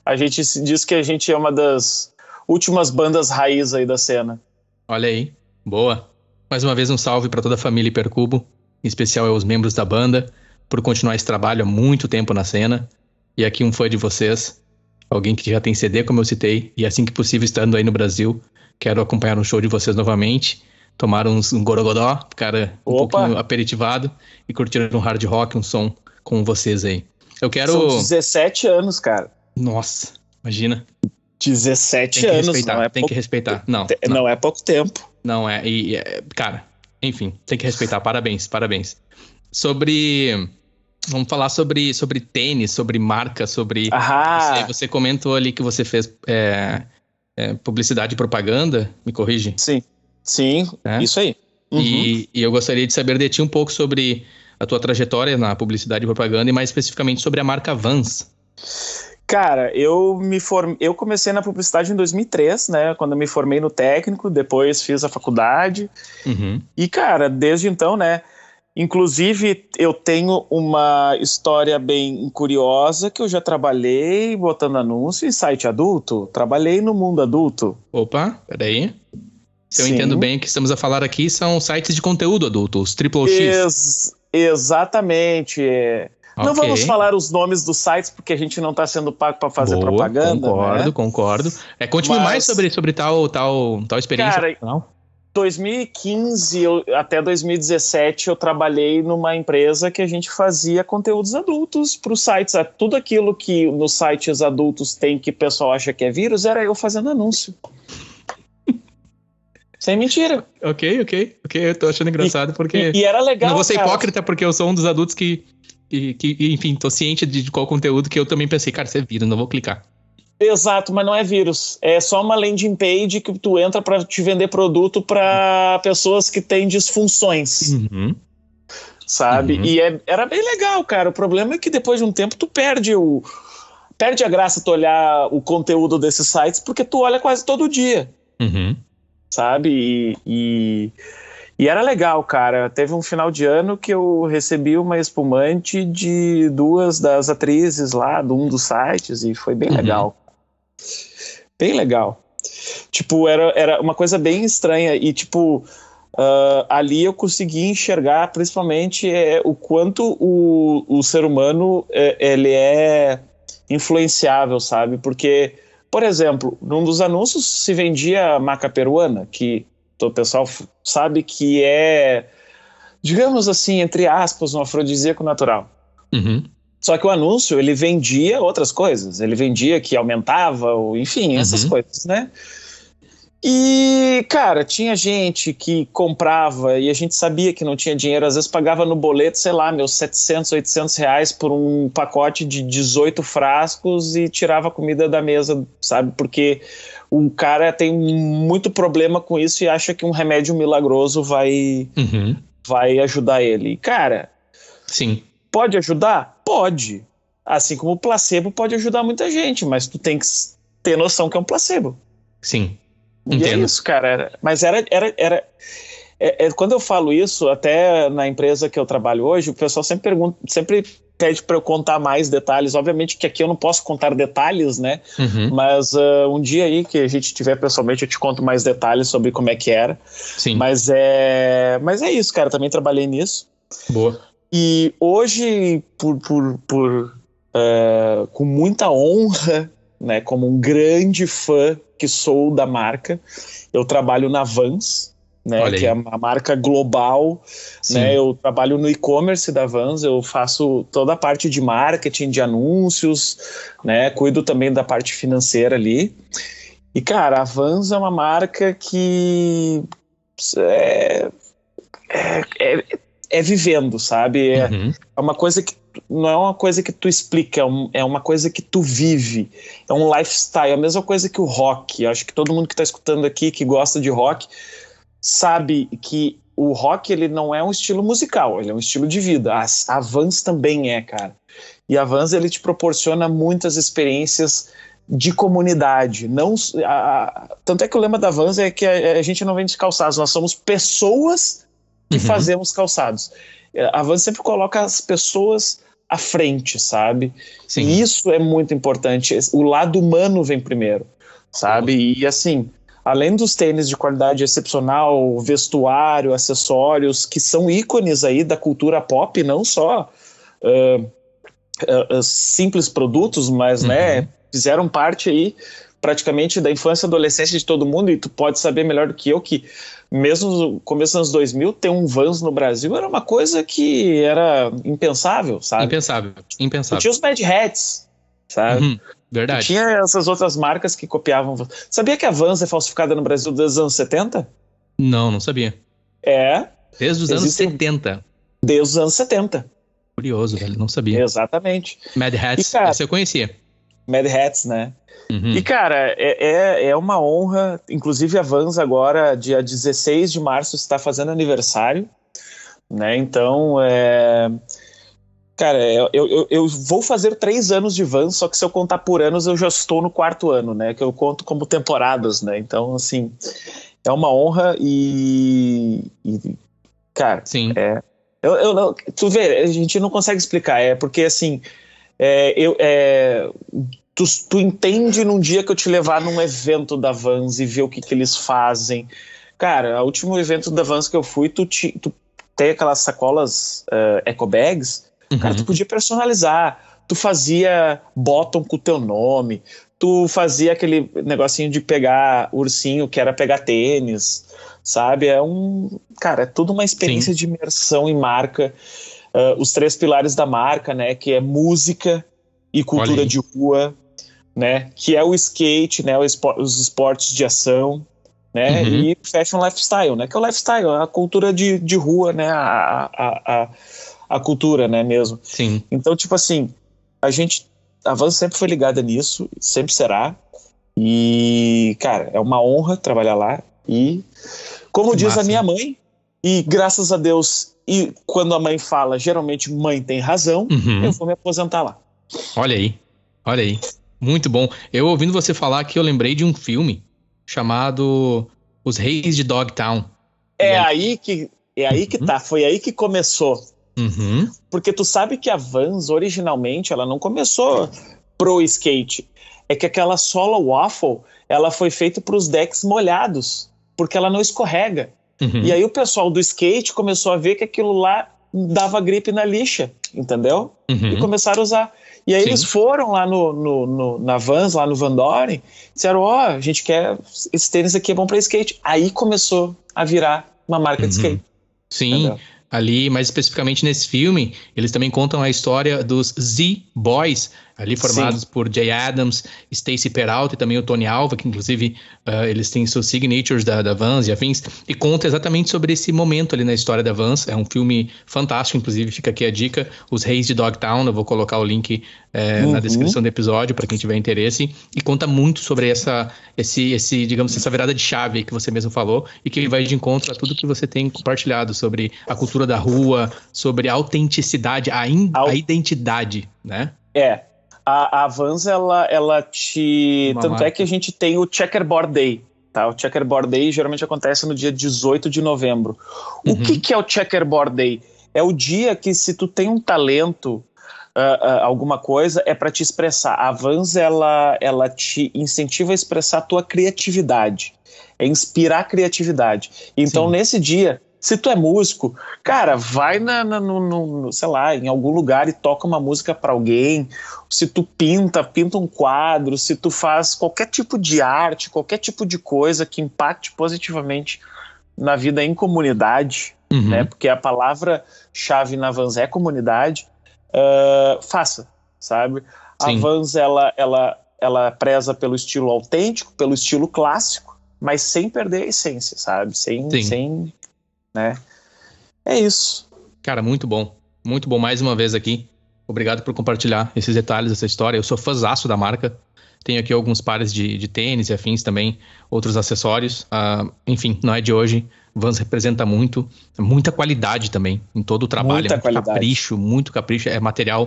Speaker 2: a gente se diz que a gente é uma das últimas bandas raiz aí da cena.
Speaker 1: Olha aí, boa. Mais uma vez um salve para toda a família Hipercubo, em especial aos membros da banda, por continuar esse trabalho há muito tempo na cena. E aqui um fã de vocês, alguém que já tem CD, como eu citei, e assim que possível, estando aí no Brasil, quero acompanhar um show de vocês novamente, tomar um gorogodó, ficar um pouquinho aperitivado e curtir um hard rock, um som com vocês aí. Eu quero...
Speaker 2: São 17 anos, cara.
Speaker 1: Nossa, imagina.
Speaker 2: 17 anos, não é
Speaker 1: tem que respeitar.
Speaker 2: Não é pouco tempo.
Speaker 1: Não é, cara, enfim, tem que respeitar, parabéns. Vamos falar sobre tênis, sobre marca, sobre... Você comentou ali que você fez publicidade e propaganda, me corrige?
Speaker 2: Sim, isso aí.
Speaker 1: Uhum. E eu gostaria de saber de ti um pouco sobre a tua trajetória na publicidade e propaganda e mais especificamente sobre a marca Vans.
Speaker 2: Cara, eu comecei na publicidade em 2003, né, quando eu me formei no técnico, depois fiz a faculdade, e cara, desde então, né, inclusive eu tenho uma história bem curiosa, que eu já trabalhei botando anúncio em site adulto, trabalhei no mundo adulto.
Speaker 1: Opa, peraí. Se eu entendo bem, o que estamos a falar aqui são sites de conteúdo adulto, os Triple X.
Speaker 2: Exatamente, Não vamos falar os nomes dos sites, porque a gente não está sendo pago para fazer propaganda.
Speaker 1: Concordo. Conte-me mais sobre tal experiência.
Speaker 2: Cara, 2015 até 2017 eu trabalhei numa empresa que a gente fazia conteúdos adultos para os sites. Tudo aquilo que nos sites adultos tem que o pessoal acha que é vírus, era eu fazendo anúncio. Sem mentira.
Speaker 1: Ok, eu tô achando engraçado porque...
Speaker 2: E era legal,
Speaker 1: não vou ser hipócrita porque eu sou um dos adultos que enfim, tô ciente de qual conteúdo que eu também pensei, cara, isso é vírus, não vou clicar.
Speaker 2: Exato, mas não é vírus. É só uma landing page que tu entra para te vender produto para pessoas que têm disfunções. Sabe? E era bem legal, cara. O problema é que depois de um tempo tu perde a graça tu olhar o conteúdo desses sites, porque tu olha quase todo dia. Sabe? E era legal, cara. Teve um final de ano que eu recebi uma espumante de 2 das atrizes lá de um dos sites e foi bem legal. Bem legal. Tipo, era uma coisa bem estranha e, tipo, ali eu consegui enxergar principalmente o quanto o ser humano ele é influenciável, sabe? Porque, por exemplo, num dos anúncios se vendia maca peruana, que o pessoal sabe que é, digamos assim, entre aspas, um afrodisíaco natural. Só que o anúncio, ele vendia outras coisas. Ele vendia que aumentava, enfim, essas coisas, né? E, cara, tinha gente que comprava e a gente sabia que não tinha dinheiro. Às vezes pagava no boleto, sei lá, meus 700, 800 reais por um pacote de 18 frascos e tirava a comida da mesa, sabe? Porque o cara tem muito problema com isso e acha que um remédio milagroso vai ajudar ele. E, cara,
Speaker 1: sim.
Speaker 2: Pode ajudar? Pode. Assim como o placebo pode ajudar muita gente, mas tu tem que ter noção que é um placebo.
Speaker 1: Sim.
Speaker 2: Entendo. E é isso, cara. Mas quando eu falo isso, até na empresa que eu trabalho hoje, o pessoal sempre pede para eu contar mais detalhes. Obviamente que aqui eu não posso contar detalhes, né? Mas um dia aí que a gente tiver pessoalmente, eu te conto mais detalhes sobre como é que era.
Speaker 1: Sim.
Speaker 2: Mas é isso, cara. Também trabalhei nisso.
Speaker 1: Boa.
Speaker 2: E hoje, com muita honra, né, como um grande fã que sou da marca, eu trabalho na Vans, né, que é uma marca global, né, eu trabalho no e-commerce da Vans, eu faço toda a parte de marketing, de anúncios, né, cuido também da parte financeira ali. E, cara, a Vans é uma marca que é vivendo, sabe? É uma coisa que não é uma coisa que tu explica, é uma coisa que tu vive, é um lifestyle, é a mesma coisa que o rock. Acho que todo mundo que está escutando aqui, que gosta de rock, sabe que o rock, ele não é um estilo musical, ele é um estilo de vida. A Vans também é, cara. E a Vans, ele te proporciona muitas experiências de comunidade. Tanto é que o lema da Vans é que a gente não vende calçados, nós somos pessoas que fazemos calçados. A Vans sempre coloca as pessoas à frente, sabe? Sim. E isso é muito importante. O lado humano vem primeiro, sabe? E assim, além dos tênis de qualidade excepcional, vestuário, acessórios, que são ícones aí da cultura pop, não só simples produtos, mas né, fizeram parte aí praticamente da infância e adolescência de todo mundo, e tu pode saber melhor do que eu que mesmo no começo dos anos 2000, ter um Vans no Brasil era uma coisa que era impensável, sabe?
Speaker 1: Impensável.
Speaker 2: Tu tinha os Mad Hats, sabe?
Speaker 1: Verdade.
Speaker 2: Tu tinha essas outras marcas que copiavam. Sabia que a Vans é falsificada no Brasil desde os anos 70?
Speaker 1: Não sabia.
Speaker 2: Desde
Speaker 1: os anos 70.
Speaker 2: Desde os anos 70.
Speaker 1: Curioso, velho, não sabia.
Speaker 2: Exatamente.
Speaker 1: Mad Hats, essa eu conhecia.
Speaker 2: Mad Hats, né? E, cara, é uma honra. Inclusive, a Vans agora, dia 16 de março, está fazendo aniversário, né? Então, cara, eu vou fazer 3 anos de Vans, só que se eu contar por anos, eu já estou no 4º ano, né? Que eu conto como temporadas, né? Então, assim, é uma honra e cara,
Speaker 1: sim.
Speaker 2: Tu vê, a gente não consegue explicar, porque, assim, Tu entende num dia que eu te levar num evento da Vans e ver o que eles fazem. Cara, o último evento da Vans que eu fui, tu tem aquelas sacolas eco bags, cara, tu podia personalizar. Tu fazia bottom com o teu nome, tu fazia aquele negocinho de pegar ursinho, que era pegar tênis, sabe? Cara, é tudo uma experiência de imersão em marca. Os 3 pilares da marca, né, que é música e cultura de rua, né, que é o skate, né, os esportes de ação, né, e fashion lifestyle, né, que é o lifestyle, a cultura de rua, né, a cultura, né, mesmo.
Speaker 1: Sim.
Speaker 2: Então, tipo assim, a Vans sempre foi ligada nisso, sempre será, e, cara, é uma honra trabalhar lá, e, como diz a minha mãe, e graças a Deus, e quando a mãe fala, geralmente mãe tem razão, eu vou me aposentar lá.
Speaker 1: Olha aí, muito bom. Eu ouvindo você falar aqui, eu lembrei de um filme chamado Os Reis de Dogtown.
Speaker 2: Aí que tá, foi aí que começou. Porque tu sabe que a Vans, originalmente, ela não começou pro skate. É que aquela sola waffle, ela foi feita pros decks molhados, porque ela não escorrega. E aí o pessoal do skate começou a ver que aquilo lá dava gripe na lixa, entendeu? E começaram a usar. E aí eles foram lá na Vans, lá no Van Doren, disseram, a gente quer, esse tênis aqui é bom para skate. Aí começou a virar uma marca de skate.
Speaker 1: Sim,
Speaker 2: entendeu?
Speaker 1: Ali, mais especificamente nesse filme, eles também contam a história dos Z-Boys, ali formados por Jay Adams, Stacy Peralta e também o Tony Alva, que inclusive eles têm seus signatures da Vans e afins, e conta exatamente sobre esse momento ali na história da Vans. É um filme fantástico, inclusive fica aqui a dica, Os Reis de Dogtown, eu vou colocar o link na descrição do episódio para quem tiver interesse, e conta muito sobre digamos, essa virada de chave que você mesmo falou, e que vai de encontro a tudo que você tem compartilhado sobre a cultura da rua, sobre a autenticidade, a identidade, né?
Speaker 2: A Vans, ela te... Tanto marca. É que a gente tem o Checkerboard Day, tá? O Checkerboard Day geralmente acontece no dia 18 de novembro. O que é o Checkerboard Day? É o dia que, se tu tem um talento, alguma coisa, é para te expressar. A Vans, ela te incentiva a expressar a tua criatividade. É inspirar a criatividade. Então, nesse dia... Se tu é músico, cara, vai sei lá, em algum lugar e toca uma música pra alguém. Se tu pinta um quadro, se tu faz qualquer tipo de arte, qualquer tipo de coisa que impacte positivamente na vida em comunidade, né? Porque a palavra-chave na Vans é comunidade, faça, sabe? A Vans, ela preza pelo estilo autêntico, pelo estilo clássico, mas sem perder a essência, sabe? Sem né? É isso.
Speaker 1: Cara, muito bom mais uma vez aqui. Obrigado por compartilhar esses detalhes, essa história. Eu sou fãzaço da marca. Tenho aqui alguns pares de tênis e afins também, outros acessórios. Enfim, não é de hoje. Vans representa muita qualidade também em todo o trabalho.
Speaker 2: Muita qualidade.
Speaker 1: Muito capricho. É material,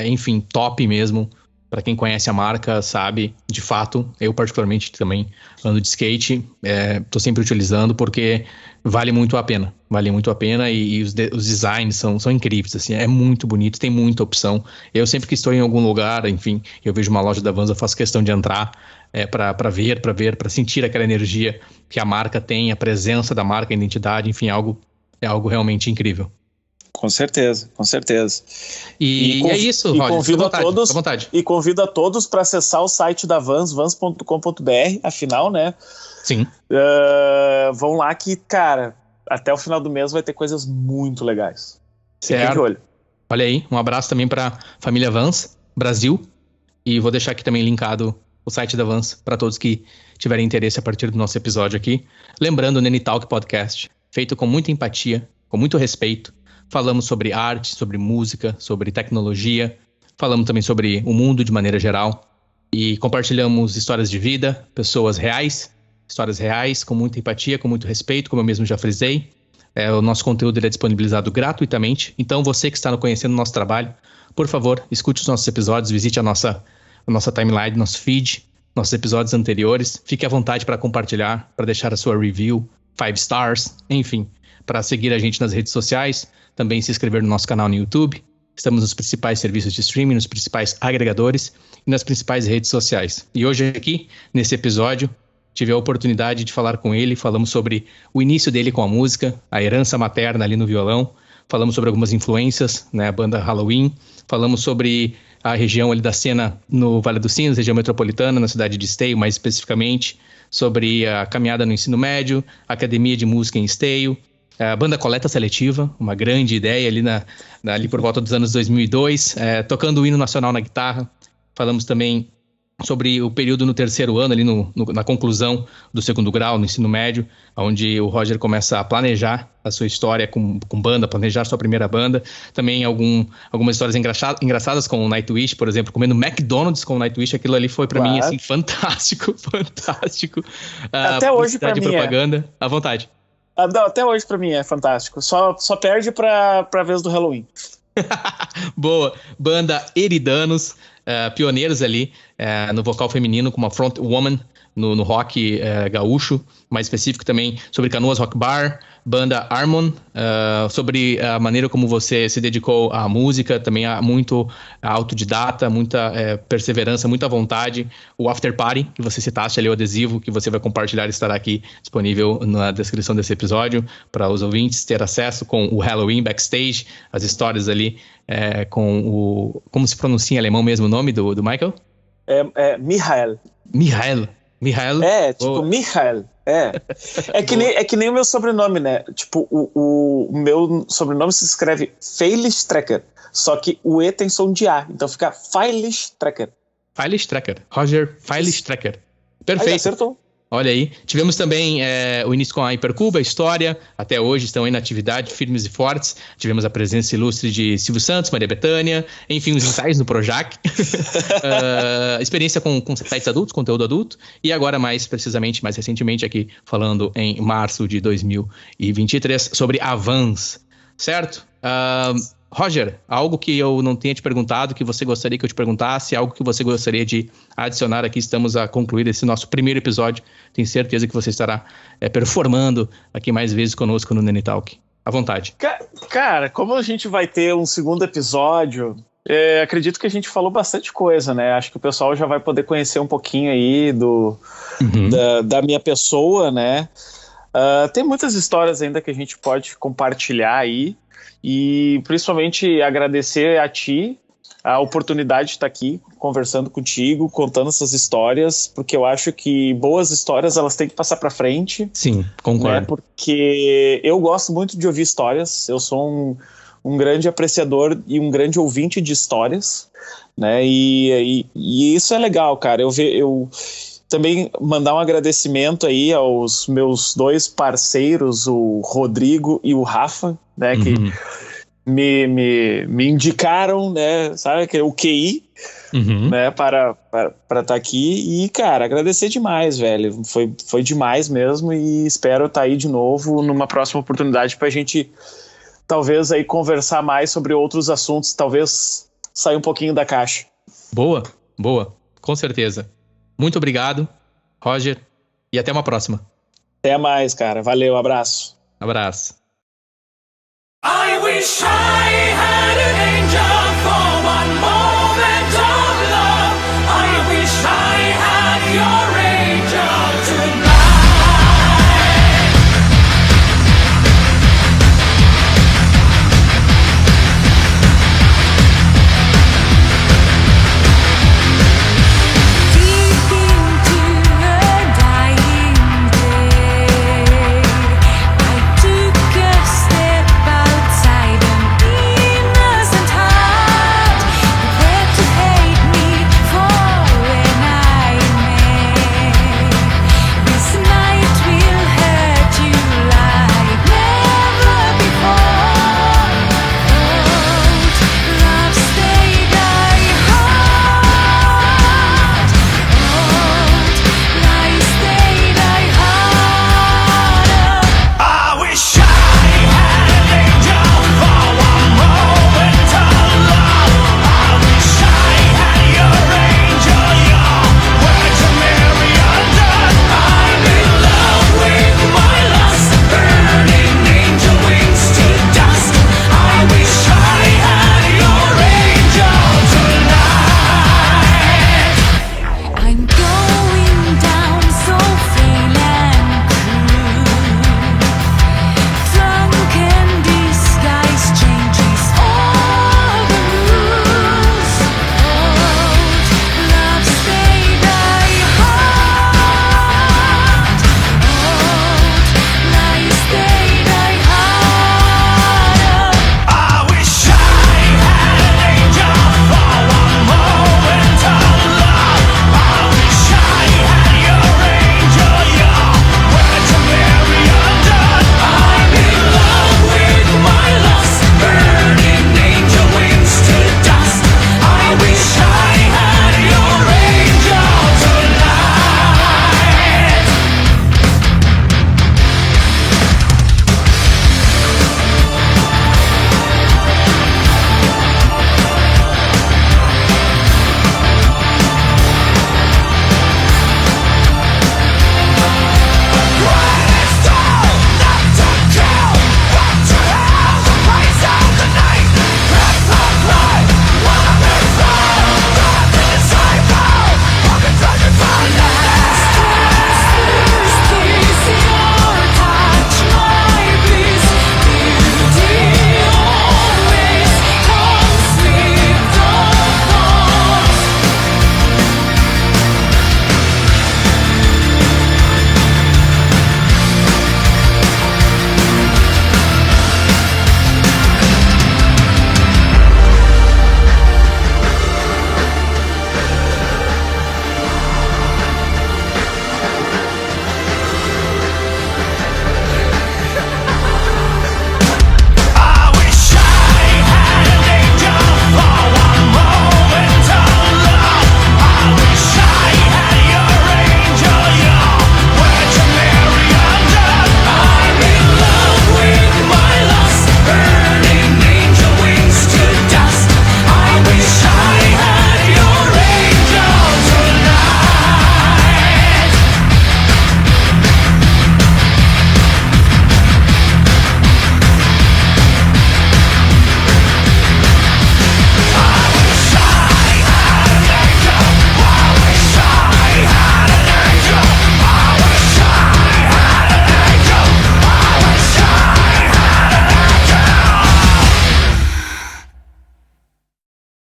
Speaker 1: enfim, top mesmo. Para quem conhece a marca, sabe, de fato, eu particularmente também ando de skate, tô sempre utilizando porque vale muito a pena. Vale muito a pena e os designs são incríveis, assim, é muito bonito, tem muita opção. Eu sempre que estou em algum lugar, enfim, eu vejo uma loja da Vans, eu faço questão de entrar para ver, para sentir aquela energia que a marca tem, a presença da marca, a identidade, enfim, é algo realmente incrível.
Speaker 2: Com certeza, com certeza.
Speaker 1: E é isso, Roger.
Speaker 2: Convido a todos,
Speaker 1: à vontade.
Speaker 2: E convido a todos para acessar o site da Vans, vans.com.br, afinal, né?
Speaker 1: Sim.
Speaker 2: Vão lá que, cara, até o final do mês vai ter coisas muito legais.
Speaker 1: Certo. De olho. Olha aí, um abraço também para a família Vans, Brasil. E vou deixar aqui também linkado o site da Vans para todos que tiverem interesse a partir do nosso episódio aqui. Lembrando o Nenitalk Podcast, feito com muita empatia, com muito respeito. Falamos sobre arte, sobre música, sobre tecnologia. Falamos também sobre o mundo de maneira geral. E compartilhamos histórias de vida, pessoas reais, histórias reais, com muita empatia, com muito respeito, como eu mesmo já frisei. O nosso conteúdo é disponibilizado gratuitamente. Então, você que está conhecendo o nosso trabalho, por favor, escute os nossos episódios, visite a nossa timeline, nosso feed, nossos episódios anteriores. Fique à vontade para compartilhar, para deixar a sua review, 5 stars, enfim, para seguir a gente nas redes sociais. Também se inscrever no nosso canal no YouTube. Estamos nos principais serviços de streaming, nos principais agregadores e nas principais redes sociais. E hoje aqui, nesse episódio, tive a oportunidade de falar com ele. Falamos sobre o início dele com a música, a herança materna ali no violão. Falamos sobre algumas influências, né, a banda Halloween. Falamos sobre a região ali da cena no Vale dos Sinos, região metropolitana, na cidade de Esteio, mais especificamente. Sobre a caminhada no ensino médio, a academia de música em Esteio. A banda Coleta Seletiva, uma grande ideia ali por volta dos anos 2002, tocando o hino nacional na guitarra. Falamos também sobre o período no terceiro ano, ali na conclusão do segundo grau, no ensino médio, onde o Roger começa a planejar a sua história com banda, planejar sua primeira banda. Também algumas histórias engraçadas com o Nightwish, por exemplo, comendo McDonald's com o Nightwish. Aquilo ali foi pra mim, assim, fantástico.
Speaker 2: Até hoje pra mim
Speaker 1: propaganda. À vontade.
Speaker 2: Não, até hoje pra mim é fantástico. Só perde pra vez do Halloween.
Speaker 1: Boa. Banda Eridanos, pioneiros ali no vocal feminino, com uma front woman no rock gaúcho, mais específico também sobre Canoas Rock Bar. Banda Harmon, sobre a maneira como você se dedicou à música, também há muito autodidata, muita perseverança, muita vontade. O After Party, que você citaste ali, o adesivo que você vai compartilhar, estará aqui disponível na descrição desse episódio, para os ouvintes ter acesso com o Halloween backstage, as histórias ali com como se pronuncia em alemão mesmo o nome do Michael?
Speaker 2: Michael.
Speaker 1: Michael?
Speaker 2: Tipo, Michael. É que nem o meu sobrenome, né? Tipo, o meu sobrenome se escreve Feilstrecker, só que o E tem som de A, então fica Feilstrecker.
Speaker 1: Roger Feilstrecker. Perfeito.
Speaker 2: Aí, acertou.
Speaker 1: Olha aí. Tivemos também o início com a Hipercuba, a história. Até hoje estão aí na atividade, firmes e fortes. Tivemos a presença ilustre de Silvio Santos, Maria Bethânia. Enfim, os ensaios no Projac. Experiência com sites adultos, conteúdo adulto. E agora, mais recentemente aqui, falando em março de 2023, sobre a Vans. Certo? Roger, algo que eu não tenha te perguntado, que você gostaria que eu te perguntasse, algo que você gostaria de adicionar aqui, estamos a concluir esse nosso primeiro episódio. Tenho certeza que você estará performando aqui mais vezes conosco no Nenitalk. À vontade.
Speaker 2: Cara, como a gente vai ter um segundo episódio, acredito que a gente falou bastante coisa, né? Acho que o pessoal já vai poder conhecer um pouquinho aí da minha pessoa, né? Tem muitas histórias ainda que a gente pode compartilhar aí. E principalmente agradecer a ti a oportunidade de estar aqui conversando contigo, contando essas histórias, porque eu acho que boas histórias elas têm que passar para frente.
Speaker 1: Sim, concordo.
Speaker 2: Né? Porque eu gosto muito de ouvir histórias, eu sou um grande apreciador e um grande ouvinte de histórias, né? E isso é legal, cara. Eu também mandar um agradecimento aí aos meus dois parceiros, o Rodrigo e o Rafa, né, que me indicaram, né, sabe, que é o QI, né, para estar aqui. E, cara, agradecer demais, velho. Foi demais mesmo e espero estar aí de novo numa próxima oportunidade para a gente talvez aí conversar mais sobre outros assuntos, talvez sair um pouquinho da caixa.
Speaker 1: Boa, com certeza. Muito obrigado, Roger, e até uma próxima.
Speaker 2: Até mais, cara. Valeu, abraço.
Speaker 1: Abraço.
Speaker 3: I wish I had an angel for one more.